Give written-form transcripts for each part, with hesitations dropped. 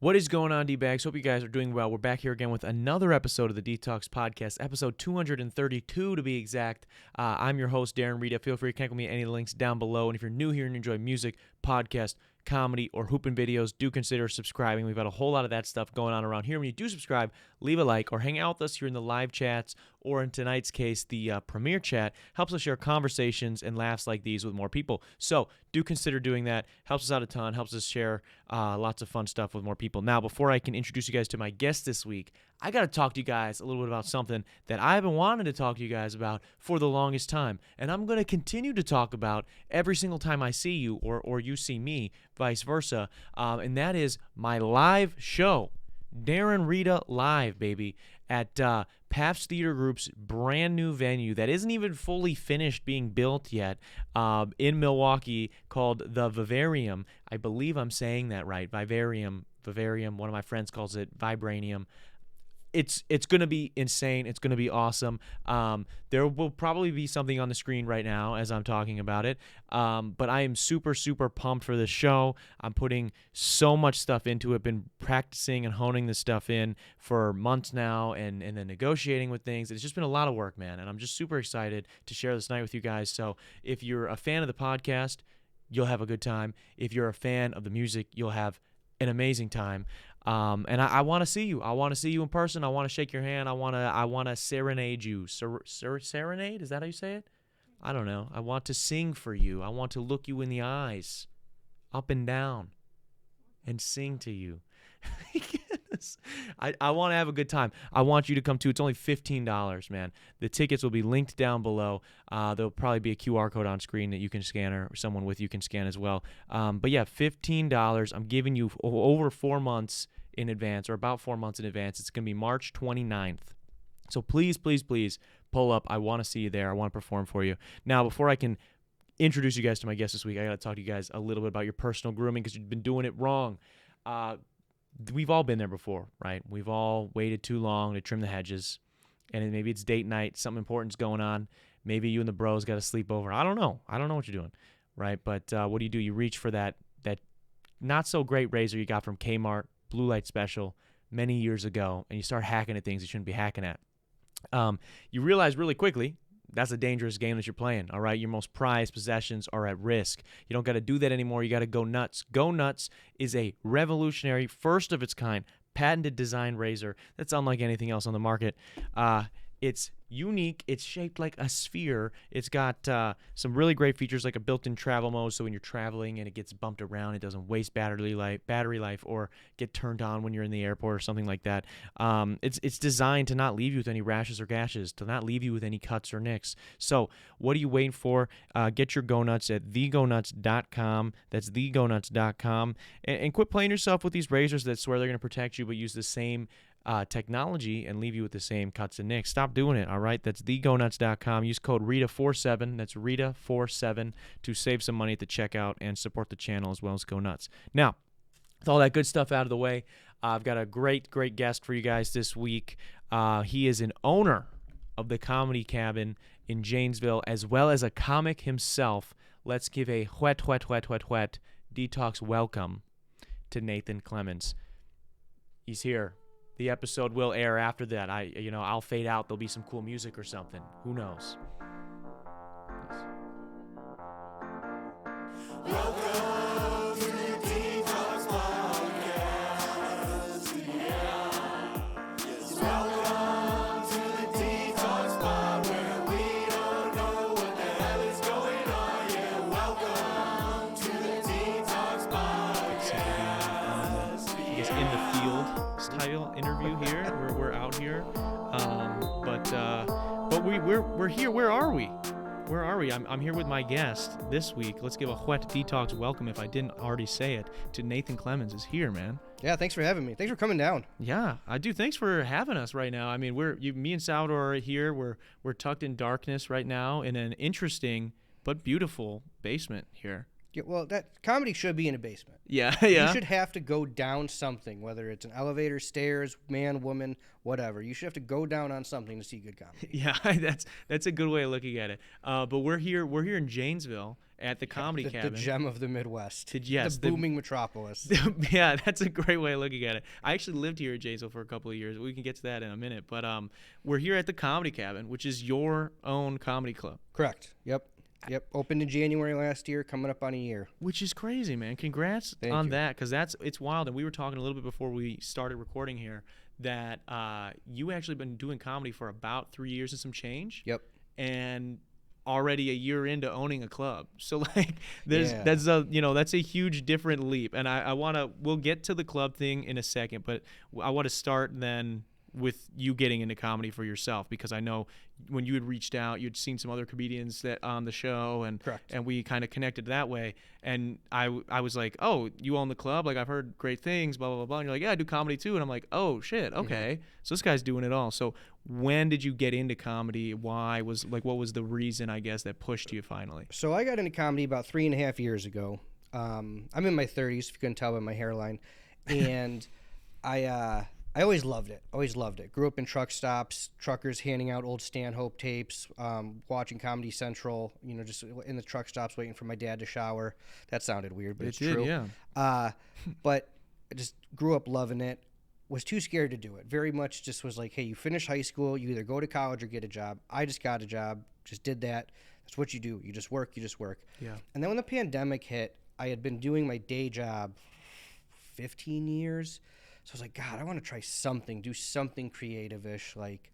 What is going on, D-Bags? Hope you guys are doing well. We're back here again with another episode of the Detox Podcast, episode 232 to be exact. I'm your host, Darren Rita. Feel free to connect with me at any of the links down below. And if you're new here and you enjoy music, podcast, comedy, or hooping videos, do consider subscribing. We've got a whole lot of that stuff going on around here. When you do subscribe, leave a like or hang out with us here in the live chats, or in tonight's case, the premiere chat. Helps us share conversations and laughs like these with more people. So do consider doing that. Helps us out a ton. Helps us share lots of fun stuff with more people. Now, before I can introduce you guys to my guest this week, I got to talk to you guys a little bit about something that I've been wanting to talk to you guys about for the longest time. And I'm going to continue to talk about every single time I see you or you see me, vice versa. And that is my live show, Darren Rita Live, baby, at Pabst Theater Group's brand new venue that isn't even fully finished being built yet in Milwaukee, called the Vivarium. I believe I'm saying that right. Vivarium. One of my friends calls it Vibranium. It's going to be insane. It's going to be awesome. There will probably be something on the screen right now as I'm talking about it. But I am super, super pumped for this show. I'm putting so much stuff into it. Been practicing and honing this stuff in for months now, and then negotiating with things. It's just been a lot of work, man. And I'm just super excited to share this night with you guys. So if you're a fan of the podcast, you'll have a good time. If you're a fan of the music, you'll have an amazing time. And I want to see you. I want to see you in person. I want to shake your hand. I want to serenade you. Serenade? Is that how you say it? I don't know. I want to sing for you. I want to look you in the eyes, up and down, and sing to you. I want to have a good time. I want you to come too. It's only $15, man. The tickets will be linked down below. There'll probably be a QR code on screen that you can scan, or someone with you can scan as well. But yeah, $15. I'm giving you over 4 months in advance, or about 4 months in advance. It's going to be March 29th. So please, please, please pull up. I want to see you there. I want to perform for you. Now, before I can introduce you guys to my guest this week, I got to talk to you guys a little bit about your personal grooming, because you've been doing it wrong. We've all been there before, right? We've all waited too long to trim the hedges, and maybe it's date night, something important's going on. Maybe you and the bros got to sleep over. I don't know what you're doing, right? But what do? You reach for that not so great razor you got from Kmart, Blue Light Special, many years ago, and you start hacking at things you shouldn't be hacking at. You realize really quickly that's a dangerous game that you're playing, all right? Your most prized possessions are at risk. You don't got to do that anymore. You got to go nuts. Go Nutz is a revolutionary, first-of-its-kind, patented design razor that's unlike anything else on the market. It's unique. It's shaped like a sphere. It's got some really great features, like a built-in travel mode, so when you're traveling and it gets bumped around, it doesn't waste battery life or get turned on when you're in the airport or something like that. It's designed to not leave you with any rashes or gashes, to not leave you with any cuts or nicks. So what are you waiting for? Get your Go Nutz at thegonutz.com. That's thegonutz.com. And quit playing yourself with these razors that swear they're going to protect you but use the same technology and leave you with the same cuts and nicks. Stop doing it, all right? That's thegonutz.com. Use code RITA47, that's RITA47, to save some money at the checkout and support the channel as well as Go Nutz. Now, with all that good stuff out of the way, I've got a great guest for you guys this week. He is an owner of the Comedy Cabin in Janesville, as well as a comic himself. Let's give a whet detox welcome to Nathan Clemons. He's here. The episode will air after that. I'll fade out. There'll be some cool music or something. Who knows? Welcome to the Detox Podcast. Yeah. Yes, welcome to the Detox Pod, where we don't know what the hell is going on. Yeah, welcome to the Detox Podcast. I guess in the field style interview here. We're out here, but we're here. Where are we? I'm here with my guest this week. Let's give a whet detox welcome, if I didn't already say it, to Nathan Clemons. Is here, man. Yeah, thanks for having me. Thanks for coming down. Yeah, I do. Thanks for having us right now. I mean, me and Salvador are here. We're tucked in darkness right now in an interesting but beautiful basement here. Yeah, well, that comedy should be in a basement. Yeah, You yeah. should have to go down something, whether it's an elevator, stairs, man, woman, whatever. You should have to go down on something to see good comedy. Yeah, that's a good way of looking at it. But we're here in Janesville at the Comedy The Cabin. gem of the Midwest. Yes, the booming metropolis. Yeah, that's a great way of looking at it. I actually lived here in Janesville for a couple of years. We can get to that in a minute. But we're here at the Comedy Cabin, which is your own comedy club. Correct. Yep. Opened in January last year, coming up on a year. Which is crazy, man. Congrats Thank on you. that, because it's wild. And we were talking a little bit before we started recording here that you actually been doing comedy for about 3 years and some change. Yep. And already a year into owning a club. So like Yeah. that's a huge different leap. And we'll get to the club thing in a second, but I want to start then with you getting into comedy for yourself, because I know when you had reached out, you'd seen some other comedians that on the show, and Correct. and we kind of connected that way. And I was like, oh, you own the club? Like, I've heard great things, blah, blah, blah, blah. And you're like, yeah, I do comedy too. And I'm like, oh shit, okay. So this guy's doing it all. So when did you get into comedy? What was the reason, I guess, that pushed you finally? So I got into comedy about 3.5 years ago. I'm in my 30s, if you couldn't tell by my hairline. And I always loved it. Grew up in truck stops, truckers handing out old Stanhope tapes, watching Comedy Central, just in the truck stops waiting for my dad to shower. That sounded weird, but it's true. Yeah. But I just grew up loving it. Was too scared to do it. Very much just was like, hey, you finish high school, you either go to college or get a job. I just got a job, just did that. That's what you do. You just work. Yeah. And then when the pandemic hit, I had been doing my day job 15 years. So I was like, God, I want to try something, do something creative-ish. Like,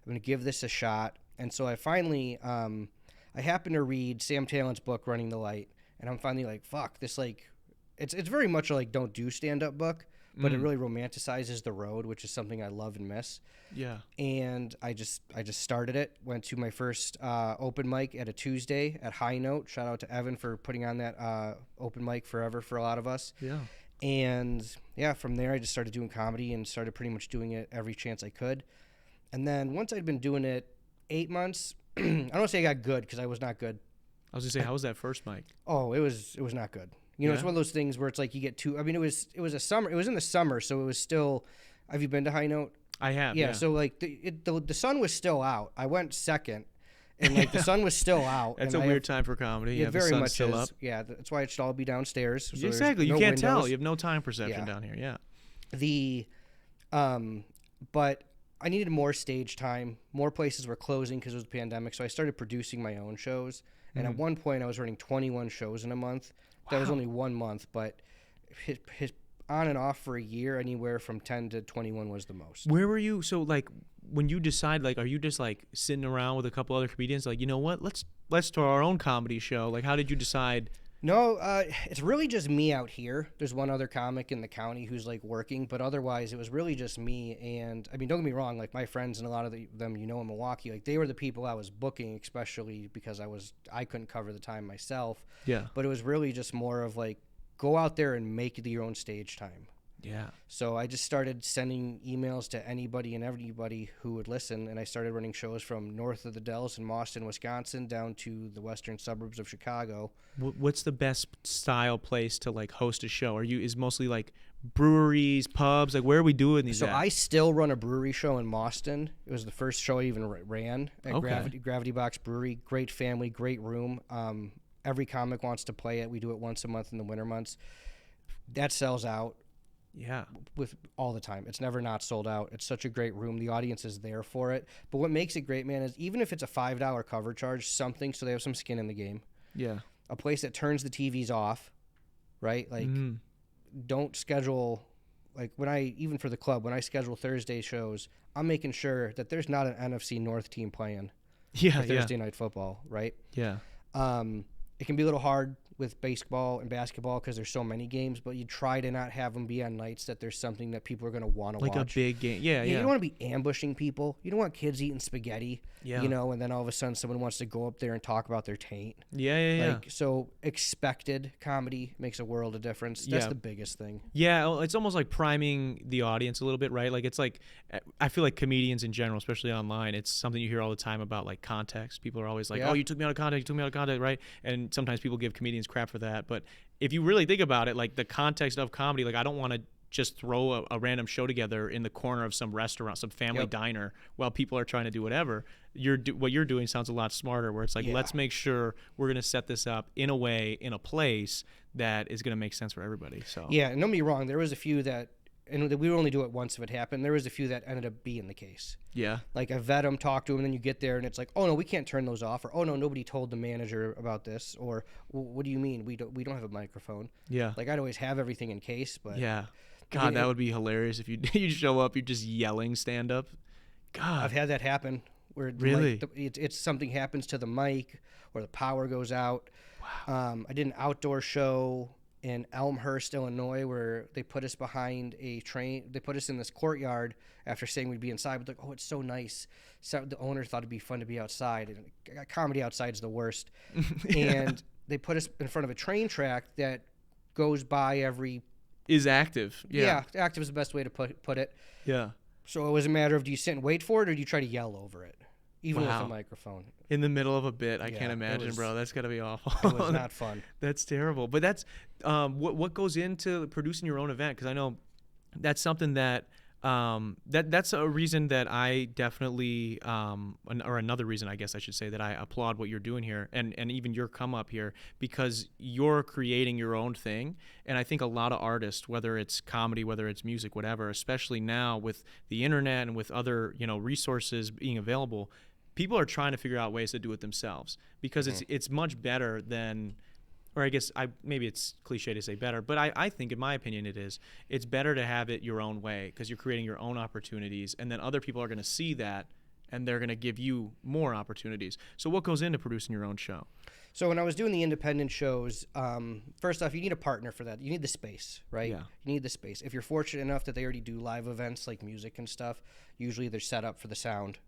I'm going to give this a shot. And so I finally, I happened to read Sam Talent's book, Running the Light. And I'm finally like, fuck, this like, it's very much a like don't do stand-up book, but it really romanticizes the road, which is something I love and miss. Yeah. And I just started it. Went to my first open mic at a Tuesday at High Note. Shout out to Evan for putting on that open mic forever for a lot of us. Yeah. And yeah, from there I just started doing comedy and started pretty much doing it every chance I could. And then once I'd been doing it 8 months, I don't want to say I got good because I was not good. I was gonna say, how was that first mic? Oh, it was not good. It's Yeah? one of those things where it's like you get two. I mean, it was a summer. It was in the summer, so it was still. Have you been to High Note? I have. Yeah. So like the sun was still out. I went second, and like the sun was still out. That's and a weird time for comedy. It Yeah, the very sun's much still is. up. Yeah, that's why it should all be downstairs. So there's Exactly. You no can't tell. windows. You have no time perception Yeah. down here. Yeah. But I needed more stage time. More places were closing because it was the pandemic, so I started producing my own shows. And at one point, I was running 21 shows in a month. That was only 1 month, but his on and off for a year, anywhere from 10 to 21 was the most. Where were you? So like when you decide, like, are you just like sitting around with a couple other comedians, like, you know what? Let's start our own comedy show. Like, how did you decide? No, it's really just me out here. There's one other comic in the county who's like working, but otherwise it was really just me. And I mean, don't get me wrong, like my friends and a lot of them, in Milwaukee, like they were the people I was booking, especially because I couldn't cover the time myself. Yeah. But it was really just more of like, go out there and make your own stage time. Yeah. So I just started sending emails to anybody and everybody who would listen, and I started running shows from north of the Dells in Mauston, Wisconsin, down to the western suburbs of Chicago. What's the best style place to like host a show? Is mostly like breweries, pubs? Like, where are we doing these? So at? I still run a brewery show in Mauston. It was the first show I even ran at Okay. Gravity Box Brewery. Great family, great room. Every comic wants to play it. We do it once a month in the winter months. That sells out. Yeah. With all the time. It's never not sold out. It's such a great room. The audience is there for it. But what makes it great, man, is even if it's a $5 cover charge, something so they have some skin in the game. Yeah. A place that turns the TVs off, right? Like, don't schedule, like even for the club, when I schedule Thursday shows, I'm making sure that there's not an NFC North team playing Yeah. for Thursday night football, right? Yeah. It can be a little hard with baseball and basketball because there's so many games, but you try to not have them be on nights that there's something that people are going to want to Like watch. a big game. Yeah. You don't want to be ambushing people. You don't want kids eating spaghetti, Yeah. and then all of a sudden someone wants to go up there and talk about their taint. Yeah. Like, so expected comedy makes a world of difference. That's Yeah. the biggest thing. Yeah, it's almost like priming the audience a little bit, right? Like, it's like, I feel like comedians in general, especially online, it's something you hear all the time about, like, context. People are always like, Yeah. oh, you took me out of context, right? And sometimes people give comedians crap for that. But if you really think about it, like the context of comedy, like I don't want to just throw a random show together in the corner of some restaurant, some family diner, while people are trying to do whatever. What you're doing sounds a lot smarter, where it's like, let's make sure we're going to set this up in a way, in a place that is going to make sense for everybody. So yeah, and don't get me wrong, there was a few that, and we would only do it once if it happened. There was a few that ended up being the case. Yeah. Like I vet them, talk to them, and then you get there and it's like, oh no, we can't turn those off, or oh no, nobody told the manager about this, or what do you mean we don't have a microphone? Yeah. Like I'd always have everything in case, but yeah. God, that would be hilarious if you show up, you're just yelling stand up. God, I've had that happen where really it's something happens to the mic or the power goes out. Wow. I did an outdoor show in Elmhurst, Illinois, where they put us behind a train. They put us in this courtyard after saying we'd be inside. But like, oh, it's so nice. So the owner thought it'd be fun to be outside. And comedy outside is the worst. And they put us in front of a train track that goes by every. Is active. Yeah. Active is the best way to put it. Yeah. So it was a matter of, do you sit and wait for it, or do you try to yell over it, even with a microphone? In the middle of a bit, I can't imagine, bro. That's got to be awful. It was not fun. That's terrible. But that's what goes into producing your own event, because I know that's something that that's a reason that I definitely or another reason, I guess I should say, that I applaud what you're doing here, and even your come up here, because you're creating your own thing. And I think a lot of artists, whether it's comedy, whether it's music, whatever, especially now with the internet and with other resources being available, people are trying to figure out ways to do it themselves, because it's much better than, or I guess maybe it's cliche to say better, but I think, in my opinion, it's better to have it your own way, because you're creating your own opportunities, and then other people are going to see that, and they're going to give you more opportunities. So what goes into producing your own show? So when I was doing the independent shows, first off, you need a partner for that. You need the space, right? Yeah. You need the space. If you're fortunate enough that they already do live events like music and stuff, usually they're set up for the sound.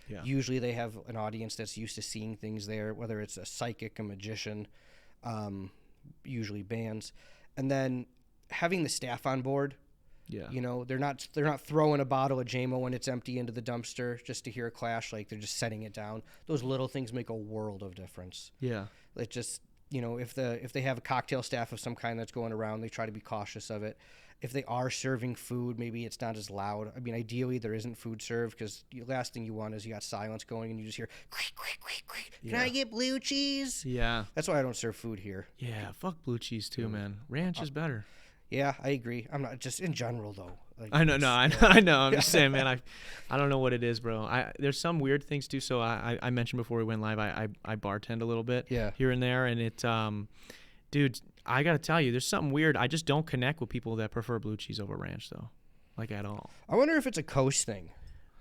Yeah. Usually they have an audience that's used to seeing things there, whether it's a psychic, a magician, usually bands, and then having the staff on board. Yeah. They're not throwing a bottle of JMO when it's empty into the dumpster just to hear a clash. Like, they're just setting it down. Those little things make a world of difference. Yeah. It just, if they have a cocktail staff of some kind that's going around, they try to be cautious of it. If they are serving food, maybe it's not as loud. I mean, ideally there isn't food served, because the last thing you want is you got silence going and you just hear, creak, creak, creak, creak. Can I get blue cheese? Yeah. That's why I don't serve food here. Yeah. Fuck blue cheese too, man. Ranch is better. Yeah, I agree. I'm not, just in general though. Like, I know. I know. I'm just saying, man. I don't know what it is, bro. There's some weird things too. So I mentioned before we went live, I bartend a little bit here and there, and it, dude, I gotta tell you, there's something weird. I just don't connect with people that prefer blue cheese over ranch, though, like, at all. I wonder if it's a coast thing.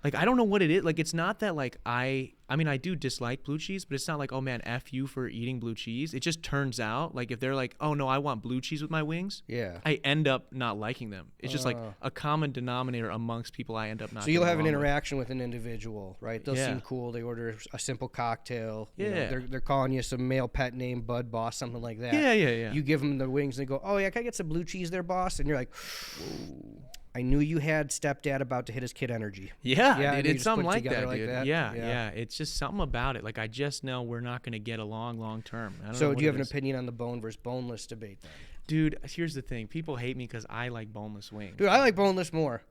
Like, I don't know what it is. Like, it's not that, like, I mean, I do dislike blue cheese, but it's not like, oh, man, F you for eating blue cheese. It just turns out, like, if they're like, oh, no, I want blue cheese with my wings, I end up not liking them. It's just, like, a common denominator amongst people I end up not. So you'll have an interaction with an individual, right? They'll seem cool. They order a simple cocktail. Yeah. They're calling you some male pet name, Bud Boss, something like that. Yeah. You give them the wings, and they go, oh, yeah, can I get some blue cheese there, boss? And you're like, whoa. I knew you had stepdad about to hit his kid energy. Yeah, dude, it's something like that, like dude. that. Yeah. It's just something about it. Like, I just know we're not going to get along long term. So do you have an opinion on the bone versus boneless debate then? Dude, here's the thing. People hate me because I like boneless wings. Dude, I like boneless more.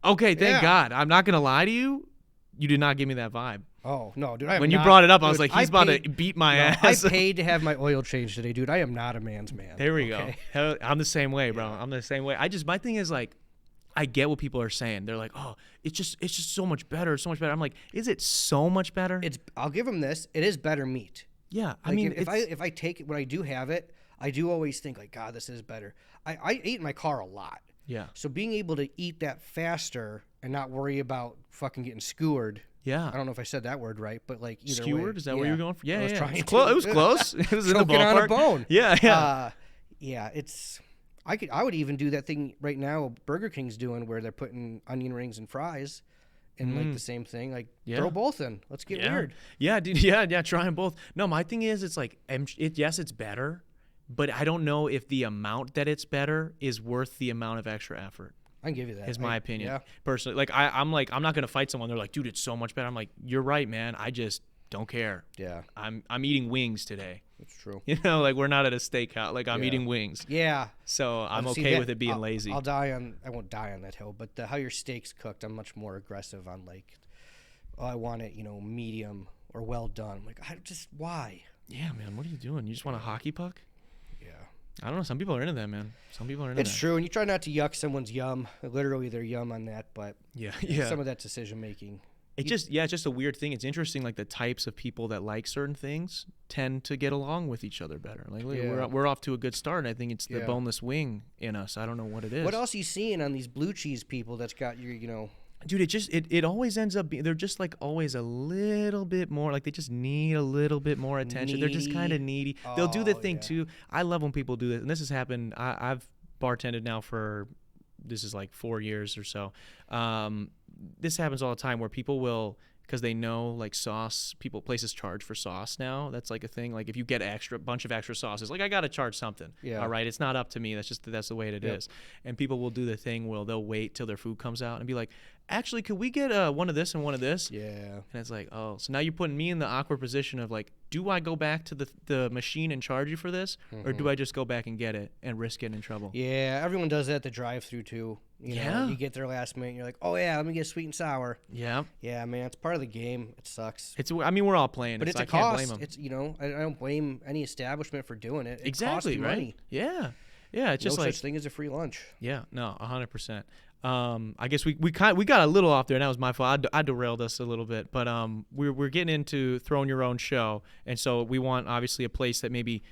Okay, thank God. I'm not going to lie to you. You did not give me that vibe. Oh, no, dude. When you brought it up, I was like, he's about to beat my ass. I paid to have my oil changed today, dude. I am not a man's man. There we go. I'm the same way, bro. I'm the same way. My thing is, like, I get what people are saying. They're like, oh, it's just so much better, so much better. I'm like, is it so much better? I'll give them this. It is better meat. Yeah, I like, mean, if I take it when I do have it, I do always think like, God, this is better. I eat in my car a lot. Yeah. So being able to eat that faster and not worry about fucking getting skewered. Yeah. I don't know if I said that word right, but like either skewered? way. Is that what you're going for? Yeah, It was close. It was in the Choking ballpark. on a bone. Yeah. Yeah, it's. I would even do that thing right now Burger King's doing where they're putting onion rings and fries in like the same thing. Like throw both in. Let's get weird. Yeah, dude. Yeah. Try them both. No, my thing is, it's like, yes, it's better, but I don't know if the amount that it's better is worth the amount of extra effort. I can give you that. Is my opinion. Personally, like I'm not gonna fight someone. They're like, dude, it's so much better. I'm like, you're right, man. don't care. Yeah, I'm eating wings today. that's true. You know, like we're not at a steakhouse. Like I'm Yeah. eating wings. Yeah. So I'm See, okay that- with it being I'll- lazy. I won't die on that hill, but how your steak's cooked, I'm much more aggressive on like, oh, I want it, medium or well done. I'm like, why? Yeah, man. What are you doing? You just want a hockey puck? Yeah. I don't know. Some people are into that, man. Some people are into It's that. true, and you try not to yuck someone's yum, literally their yum on that, but Yeah, yeah. some of that decision making. It's just a weird thing. It's interesting, like the types of people that like certain things tend to get along with each other better. Like Yeah. we're off to a good start. I think it's the Yeah. boneless wing in us. I don't know what it is. What else are you seeing on these blue cheese people that's got your, Dude, it always ends up being, they're just like always a little bit more, like they just need a little bit more attention. They're just kind of needy. They'll do the Oh, thing yeah. too. I love when people do this, and this has happened. I've bartended now for, this is like 4 years or so. This happens all the time where people will, because they know like sauce, places charge for sauce now. That's like a thing. Like if you get bunch of extra sauces, like I gotta charge something. Yeah. All right, it's not up to me. That's the way it is. And people will do the thing where they'll wait till their food comes out and be like, actually, could we get one of this and one of this? Yeah. And it's like, oh, so now you're putting me in the awkward position of like, do I go back to the machine and charge you for this, or do I just go back and get it and risk getting in trouble? Yeah, everyone does that at the drive-through too. Yeah. You get there last minute, and you're like, oh yeah, let me get sweet and sour. Yeah. Yeah, man, it's part of the game. It sucks. I mean, we're all playing, But it, it's so a I can't cost. blame them. It's I don't blame any establishment for doing it. It Exactly, costs you right? money. Yeah. Yeah, it's just no like, such thing as a free lunch. yeah, no, 100%. I guess we got a little off there, and that was my fault. I derailed us a little bit, but we're getting into throwing your own show, and so we want obviously a place that maybe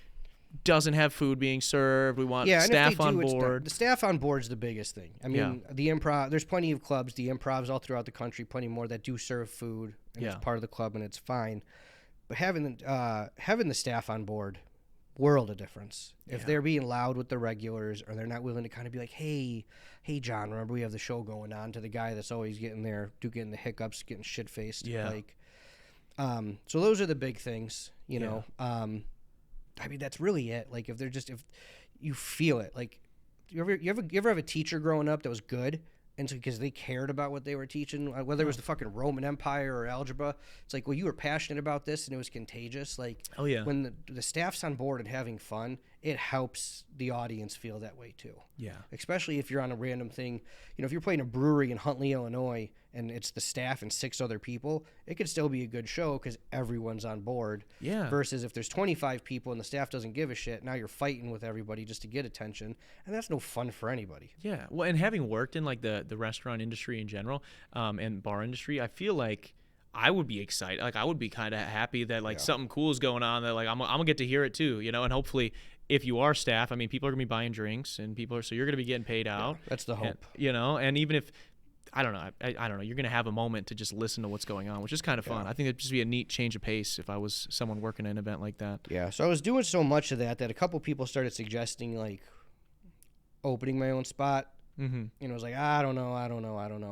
doesn't have food being served. We want Yeah, and if staff they on do, it's board. the staff on board is the biggest thing. I mean, the improv. There's plenty of clubs, the improvs all throughout the country, plenty more that do serve food, and Yeah. it's part of the club, and it's fine. But having the staff on board, world of difference. If Yeah. they're being loud with the regulars, or they're not willing to kind of be like, hey, John, remember we have the show going on, to the guy that's always getting the hiccups, getting shit faced. Yeah. Like, so those are the big things, you Yeah. know. I mean, that's really it. Like, if you feel it, like, you ever have a teacher growing up that was good, and so because they cared about what they were teaching, whether it was the fucking Roman Empire or algebra, it's like, well, you were passionate about this and it was contagious. Like, Oh, yeah. when the staff's on board and having fun, it helps the audience feel that way too. Yeah. Especially if you're on a random thing, if you're playing a brewery in Huntley, Illinois, and it's the staff and 6 other people, it could still be a good show because everyone's on board. Yeah. Versus if there's 25 people and the staff doesn't give a shit, now you're fighting with everybody just to get attention, and that's no fun for anybody. Yeah. Well, and having worked in like the restaurant industry in general, and bar industry, I feel like I would be excited. Like I would be kind of happy that like something cool is going on, that like I'm gonna get to hear it too, and hopefully if you are staff, I mean, people are gonna be buying drinks and so you're gonna be getting paid out. That's the hope. And even if, I don't know, I don't know, you're gonna have a moment to just listen to what's going on, which is kind of fun. I think it'd just be a neat change of pace if I was someone working an event like that. Yeah, so I was doing so much of that a couple people started suggesting like opening my own spot. Mm-hmm. I was like, I don't know.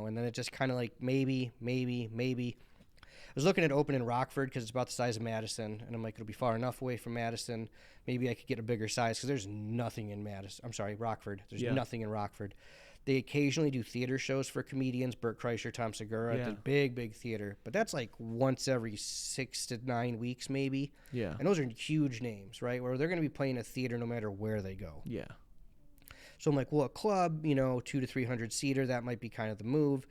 And then it just kind of like maybe. I was looking at opening Rockford because it's about the size of Madison, and I'm like, it'll be far enough away from Madison. Maybe I could get a bigger size because there's nothing in Rockford. There's nothing in Rockford. They occasionally do theater shows for comedians, Burt Kreischer, Tom Segura, at the big theater. But that's like once every 6 to 9 weeks maybe. Yeah. And those are huge names, right, where they're going to be playing a theater no matter where they go. Yeah. So I'm like, well, a club, 200 to 300 seater, that might be kind of the move.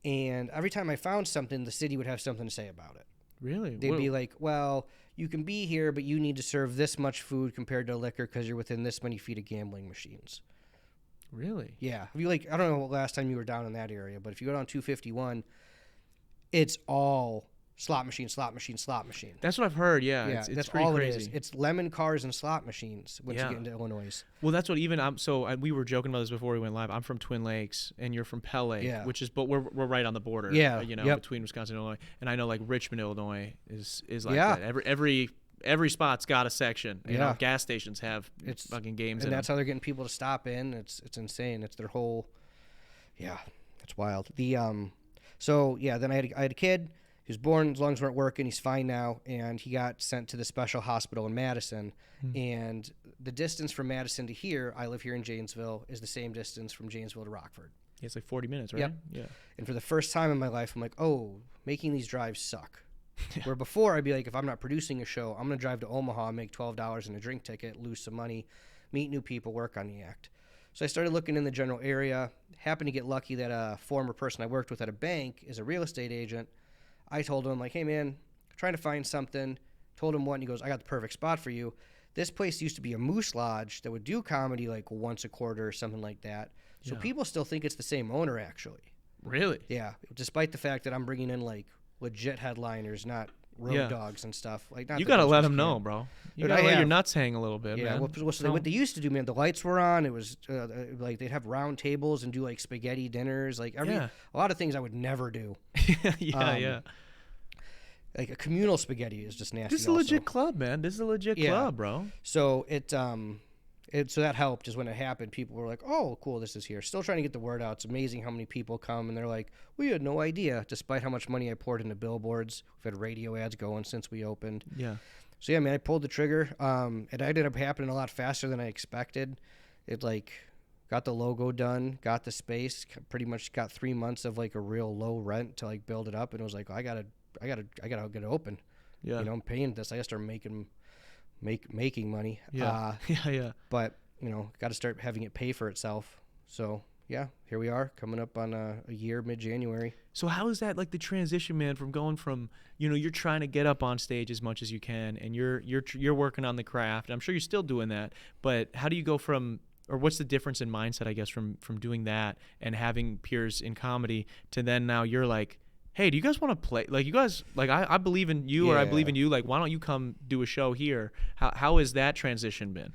And every time I found something, the city would have something to say about it. Really? They'd be like, well, you can be here, but you need to serve this much food compared to liquor because you're within this many feet of gambling machines. Really? Yeah. If you I don't know last time you were down in that area, but if you go down 251, it's all slot machine. That's what I've heard. Yeah. Yeah, It's that's pretty all crazy. it is. It's lemon cars and slot machines once you get into Illinois. Well, that's what we were joking about this before we went live. I'm from Twin Lakes, and you're from Pell Lake, but we're right on the border. Yeah, between Wisconsin and Illinois. And I know like Richmond, Illinois is like Yeah. that. Every spot's got a section. Gas stations have fucking games, and in that's them. how they're getting people to stop in. It's insane. It's their whole. Yeah, it's wild. Then I had a kid. He was born, his lungs weren't working. He's fine now, and he got sent to the special hospital in Madison. And the distance from Madison to here, I live here in Janesville, is the same distance from Janesville to Rockford. It's like 40 minutes, right? Yep. Yeah. And for the first time in my life, I'm like, oh, making these drives suck. Where before I'd be like, if I'm not producing a show, I'm going to drive to Omaha, make $12 in a drink ticket, lose some money, meet new people, work on the act. So I started looking in the general area, happened to get lucky that a former person I worked with at a bank is a real estate agent. I told him, like, hey, man, trying to find something. Told him what, and he goes, I got the perfect spot for you. This place used to be a moose lodge that would do comedy like once a quarter or something like that. So people still think it's the same owner, actually. Really? Yeah, despite the fact that I'm bringing in, like, legit headliners, not road dogs and stuff. Like, not You that got to those let just them know, can't. bro. You Dude, got to I let your have. nuts hang a little bit, Yeah, man. what they used to do, man, the lights were on. It was like they'd have round tables and do like spaghetti dinners, like a lot of things I would never do. yeah. Like a communal spaghetti is just nasty. This is a legit club, man. This is a legit club, bro. So so that helped. Is when it happened, people were like, "Oh, cool, this is here." Still trying to get the word out. It's amazing how many people come, and they're like, "We had no idea," despite how much money I poured into billboards. We've had radio ads going since we opened. Yeah. So yeah, man, I pulled the trigger. It ended up happening a lot faster than I expected. It like got the logo done, got the space, pretty much got 3 months of like a real low rent to like build it up, and it was like, I gotta get it open. Yeah. You know, I'm paying this. I gotta start making money. Yeah. Yeah. But you know, got to start having it pay for itself. So yeah, here we are, coming up on a year, mid-January. So how is that like the transition, man, from going from, you know, you're trying to get up on stage as much as you can, and you're working on the craft. I'm sure you're still doing that, but how do you go from, or what's the difference in mindset, I guess, from doing that and having peers in comedy to then now you're like, hey, do you guys want to play? Like, you guys, like, I believe in you, or I believe in you. Like, why don't you come do a show here? How has that transition been?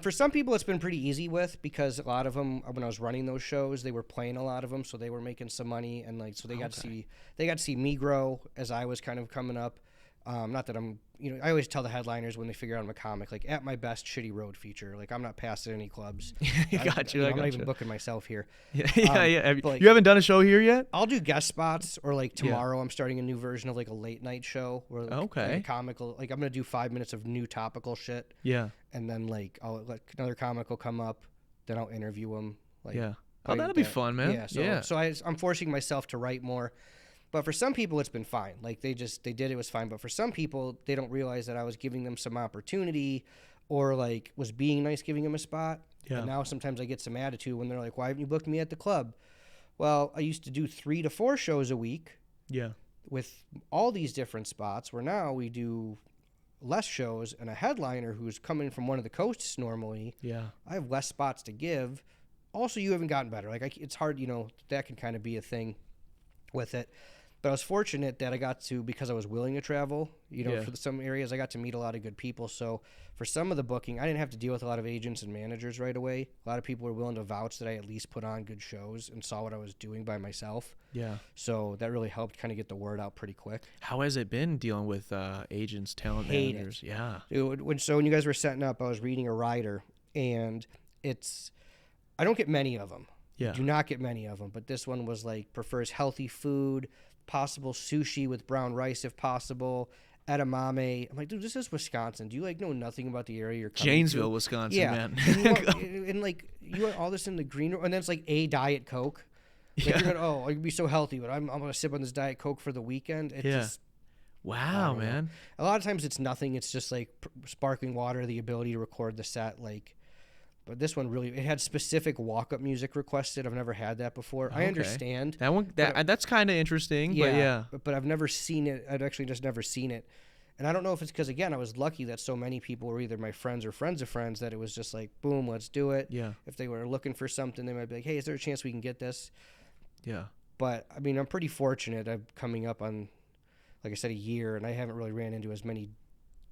For some people, it's been pretty easy with, because a lot of them, when I was running those shows, they were playing a lot of them, so they were making some money, and like, so they got to see me grow as I was kind of coming up. Not that I'm, you know, I always tell the headliners when they figure out I'm a comic, like, at my best, shitty road feature. Like, I'm not passing any clubs. I got you. I'm not even booking myself here. Yeah. Like, you haven't done a show here yet? I'll do guest spots, or like tomorrow I'm starting a new version of like a late night show where like, like a comical, like I'm gonna do 5 minutes of new topical shit. Yeah. And then like another comic will come up, then I'll interview him. Like, oh, that'll be fun, man. Yeah. So I'm forcing myself to write more. But for some people, it's been fine. Like, they did it was fine. But for some people, they don't realize that I was giving them some opportunity, or like was being nice, giving them a spot. Yeah. And now sometimes I get some attitude when they're like, "Why haven't you booked me at the club?" Well, I used to do 3 to 4 shows a week. Yeah. With all these different spots, where now we do less shows, and a headliner who's coming from one of the coasts normally. Yeah. I have less spots to give. Also, you haven't gotten better. Like, it's hard, you know, that can kind of be a thing with it. But I was fortunate that I got to, because I was willing to travel, you know, for some areas, I got to meet a lot of good people. So for some of the booking, I didn't have to deal with a lot of agents and managers right away. A lot of people were willing to vouch that I at least put on good shows and saw what I was doing by myself. Yeah. So that really helped kind of get the word out pretty quick. How has it been dealing with agents, talent managers? Yeah. Dude, when you guys were setting up, I was reading a rider, and I don't get many of them. Yeah. Do not get many of them. But this one was like, prefers healthy food, possible sushi with brown rice if possible, edamame. I'm like, dude, this is Wisconsin. Do you like know nothing about the area you're coming Janesville, to? Wisconsin, man. And like, you want all this in the green room, and then it's like a Diet Coke. Like, you're gonna, I can be so healthy, but I'm gonna sip on this Diet Coke for the weekend. It's just, wow, man. A lot of times it's nothing. It's just like sparkling water, the ability to record the set, like. But this one really, it had specific walk-up music requested. I've never had that before. I understand. That one, that's kind of interesting. But I've never seen it. I've actually just never seen it. And I don't know if it's because, again, I was lucky that so many people were either my friends or friends of friends, that it was just like, boom, let's do it. Yeah. If they were looking for something, they might be like, hey, is there a chance we can get this? Yeah. But, I mean, I'm pretty fortunate. I'm coming up on, like I said, a year, and I haven't really ran into as many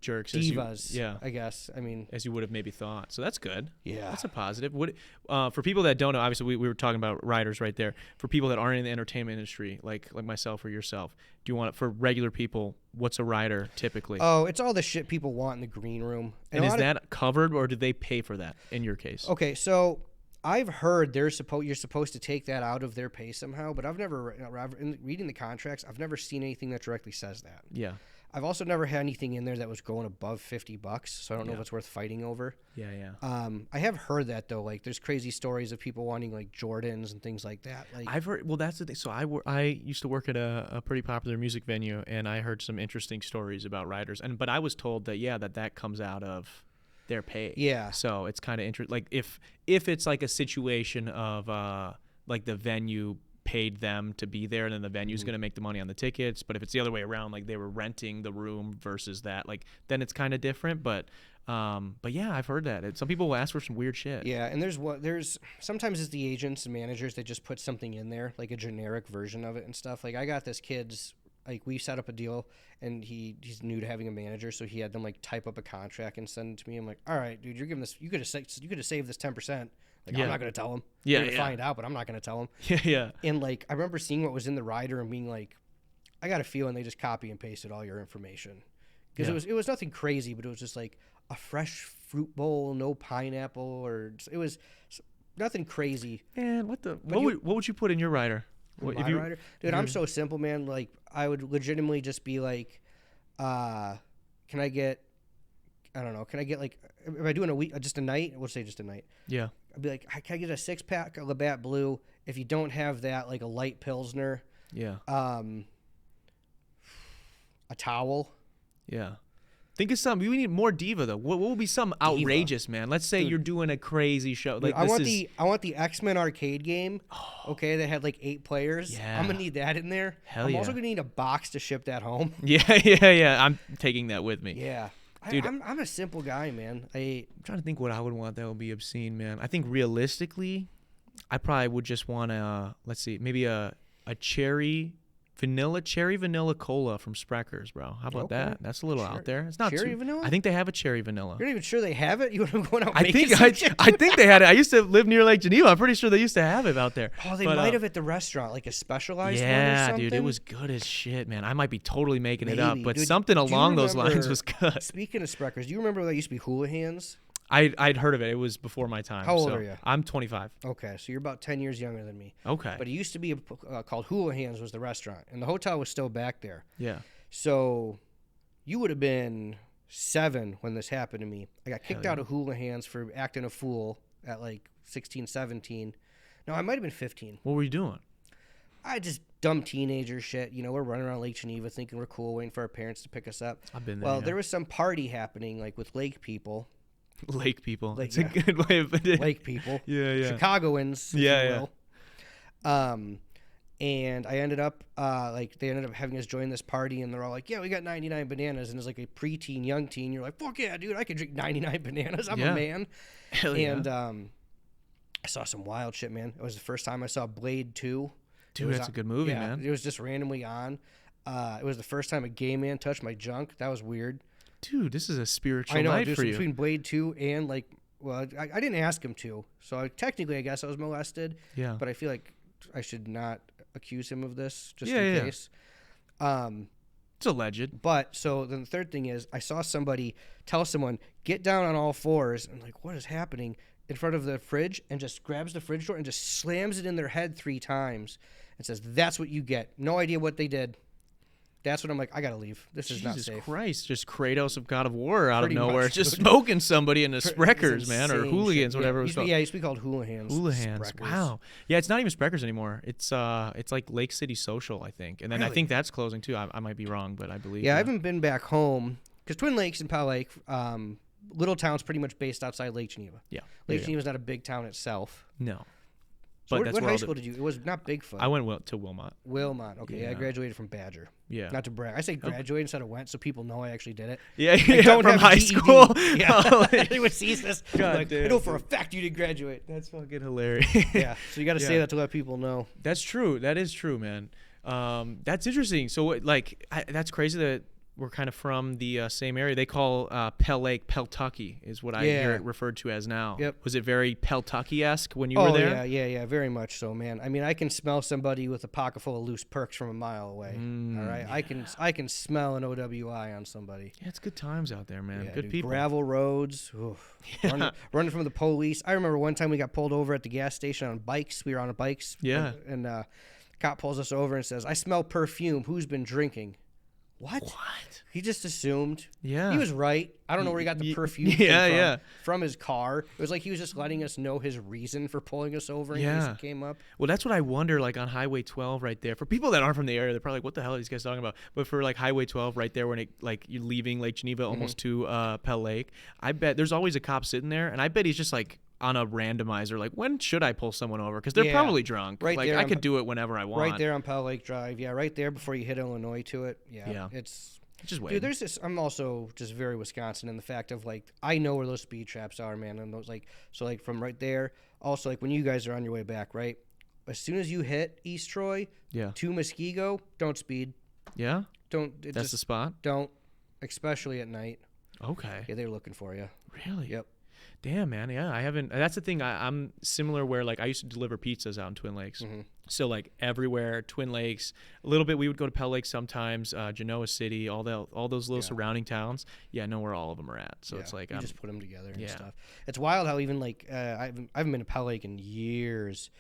jerks divas, I guess. I mean, as you would have maybe thought. So that's good. Yeah, that's a positive. What for people that don't know, obviously we were talking about writers right there. For people that aren't in the entertainment industry, like myself or yourself, do you want for regular people, what's a writer typically? Oh, it's all the shit people want in the green room. And is that covered, or do they pay for that in your case? Okay, so I've heard you're supposed to take that out of their pay somehow, but I've never, in reading the contracts, I've never seen anything that directly says that. Yeah. I've also never had anything in there that was going above $50, so I don't know if it's worth fighting over. Yeah. I have heard that though. Like, there's crazy stories of people wanting like Jordans and things like that. Like, I've heard. Well, that's the thing. So I used to work at a pretty popular music venue, and I heard some interesting stories about riders. But I was told that that comes out of their pay. Yeah. So it's kind of interesting. Like if it's like a situation of like the venue paid them to be there, and then the venue's going to make the money on the tickets. But if it's the other way around, like they were renting the room versus that, like then it's kind of different. But yeah, I've heard that. Some people will ask for some weird shit. Yeah, and there's sometimes it's the agents and managers that just put something in there, like a generic version of it and stuff. Like, I got this kid's, like, we set up a deal, and he's new to having a manager, so he had them like type up a contract and send it to me. I'm like, all right, dude, you're giving this, you could have saved this 10%. Like, I'm not gonna tell him. Yeah, You're gonna find out, but I'm not gonna tell him. Yeah. And like, I remember seeing what was in the rider and being like, I got a feeling they just copy and pasted all your information, because it was nothing crazy, but it was just like a fresh fruit bowl, no pineapple, or it was nothing crazy. Man, what would you put in your rider? My rider, dude, I'm so simple, man. Like, I would legitimately just be like, can I get like, if I doing a week, just a night, we'll say just a night. Yeah. I'd be like, can I get a 6-pack of Labatt Blue? If you don't have that, like a light Pilsner. Yeah. A towel. Yeah. Think of something. We need more diva though. What will be something outrageous, man? Let's say you're doing a crazy show. Like, I want the X-Men arcade game. Okay, that had like 8 players. Yeah. I'm gonna need that in there. I'm also gonna need a box to ship that home. Yeah. I'm taking that with me. Yeah. Dude, I'm a simple guy, man. I'm trying to think what I would want that would be obscene, man. I think realistically, I probably would just want let's see, maybe a cherry vanilla cola from Spreckers, bro. How about that? That's a little out there. It's not cherry vanilla. I think they have a cherry vanilla. You're not even sure they have it? You want to go out? I think they had it. I used to live near Lake Geneva. I'm pretty sure they used to have it out there. Oh, they might have at the restaurant, like a specialized one or yeah, something. dude, it was good as shit, man. I might be totally making it up, but Dude, something along those lines remember- was good. Speaking of Spreckers, do you remember when that used to be Hula Hands? I'd heard of it. It was before my time. How old are you? I'm 25. Okay, so you're about 10 years younger than me. Okay. But it used to be called Hula Hands was the restaurant, and the hotel was still back there. Yeah. So you would have been 7 when this happened to me. I got kicked out of Hula Hands for acting a fool at like 16, 17. No, I might have been 15. What were you doing? I just dumb teenager shit. You know, we're running around Lake Geneva thinking we're cool, waiting for our parents to pick us up. I've been there. Well, yeah. there was some party happening, like with lake people. Lake people. Lake- That's a good way of putting it. Lake people. Yeah. Chicagoans, if Yeah, you yeah. will. And I ended up, they ended up having us join this party, and they're all like, yeah, we got 99 bananas. And as like a preteen, young teen, you're like, fuck yeah, dude, I could drink 99 bananas. I'm Yeah. a man. Hell yeah. And I saw some wild shit, man. It was the first time I saw Blade 2. Dude, that's a good movie, yeah, man. It was just randomly on. It was the first time a gay man touched my junk. That was weird. Dude, this is a spiritual I know, night just for you. between Blade 2 and like, well, I didn't ask him to, so technically I guess I was molested. Yeah. But I feel like I should not accuse him of this just Yeah, in yeah. case. It's alleged. But so then the third thing is I saw somebody tell someone get down on all fours, and like, what is happening, in front of the fridge, and just grabs the fridge door and just slams it in their head 3 times and says, "That's what you get." No idea what they did. That's what I'm like, I gotta leave. This is not Jesus safe. Christ, just Kratos of God of War out Pretty of nowhere, much, just dude. smoking somebody in the It's Spreckers, man, or insane hooligans, shit. whatever it was Used to called. be- Yeah, it used to be called Hula Hands. Hula Hands. Spreckers. Wow. Yeah, it's not even Spreckers anymore. It's like Lake City Social, I think, and then I Really? think that's closing too. I might be wrong, but I believe. Yeah, I haven't been back home because Twin Lakes and Powell Lake, little town's pretty much based outside Lake Geneva. Yeah. Lake Yeah. Geneva's not a big town itself. No. So But what that's where high all school did you? It was not Bigfoot. I went to Wilmot. Wilmot. Okay, yeah. I Yeah. graduated from Badger. Yeah. Not to brag. I say graduated instead of went, so people know I actually did it. Yeah, I don't from have high GED. school. Yeah, anyone sees this, God like, I damn, know for a fact you didn't graduate. That's fucking hilarious. Yeah, so you got to say Yeah. that to let people know. That's true. That is true, man. That's interesting. So, that's crazy that we're kind of from the same area. They call Pell Lake Peltucky is what I hear it referred to as now. Yep. Was it very Peltucky-esque when you were there? Yeah, very much so, man. I mean, I can smell somebody with a pocket full of loose perks from a mile away. All right, I can smell an OWI on somebody. Yeah, it's good times out there, man. Yeah, good dude, people. Gravel roads, running from the police. I remember one time we got pulled over at the gas station on bikes. We were on bikes. Yeah. And cop pulls us over and says, "I smell perfume. Who's been drinking?" What? What? He just assumed. Yeah. He was right. I don't know where he got the perfume from his car. It was like he was just letting us know his reason for pulling us over in case it came up. Well, that's what I wonder, like on Highway 12 right there. For people that aren't from the area, they're probably like, what the hell are these guys talking about? But for like Highway 12 right there when it like you're leaving Lake Geneva almost to Pell Lake, I bet there's always a cop sitting there, and I bet he's just like on a randomizer, like when should I pull someone over? Because they're probably drunk. Right like there I could do it whenever I want. Right there on Pell Lake Drive. Yeah, right there before you hit Illinois to it. Yeah. It's just wait. Dude, there's this. I'm also just very Wisconsin in the fact of like I know where those speed traps are, man. And those like from right there. Also, like when you guys are on your way back, right? As soon as you hit East Troy, to Muskego, don't speed. Yeah. Don't. That's the spot. Don't, especially at night. Okay. Yeah, they're looking for you. Really? Yep. Damn, man. Yeah, I haven't. That's the thing. I'm similar where like I used to deliver pizzas out in Twin Lakes. So like everywhere, Twin Lakes, a little bit. We would go to Pell Lake sometimes, Genoa City, all those little surrounding towns. Yeah, I know where all of them are at. So it's like you just put them together and stuff. It's wild how even like I haven't been to Pell Lake in years.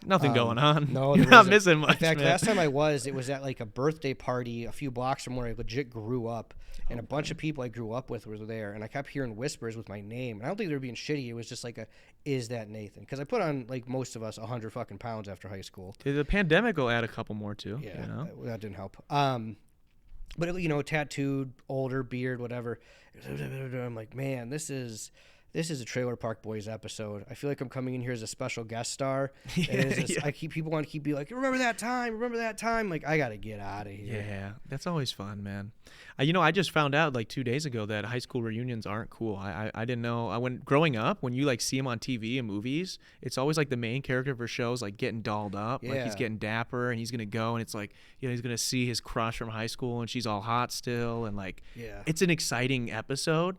Nothing going on. No, you're not missing much. In fact, man. last time it was at like a birthday party a few blocks from where I legit grew up, and a bunch of people I grew up with were there, and I kept hearing whispers with my name. And I don't think they were being shitty. It was just like is that Nathan? Because I put on like most of us 100 fucking pounds after high school. The pandemic will add a couple more too. Yeah, you know? that didn't help. But tattooed, older, beard, whatever. I'm like, man, this is a Trailer Park Boys episode. I feel like I'm coming in here as a special guest star. People want to keep being like, remember that time? Like, I got to get out of here. Yeah, that's always fun, man. I just found out like 2 days ago that high school reunions aren't cool. I didn't know. Growing up, when you like see him on TV and movies, it's always like the main character for shows like getting dolled up, like he's getting dapper and he's gonna go and it's like he's gonna see his crush from high school and she's all hot still and like it's an exciting episode.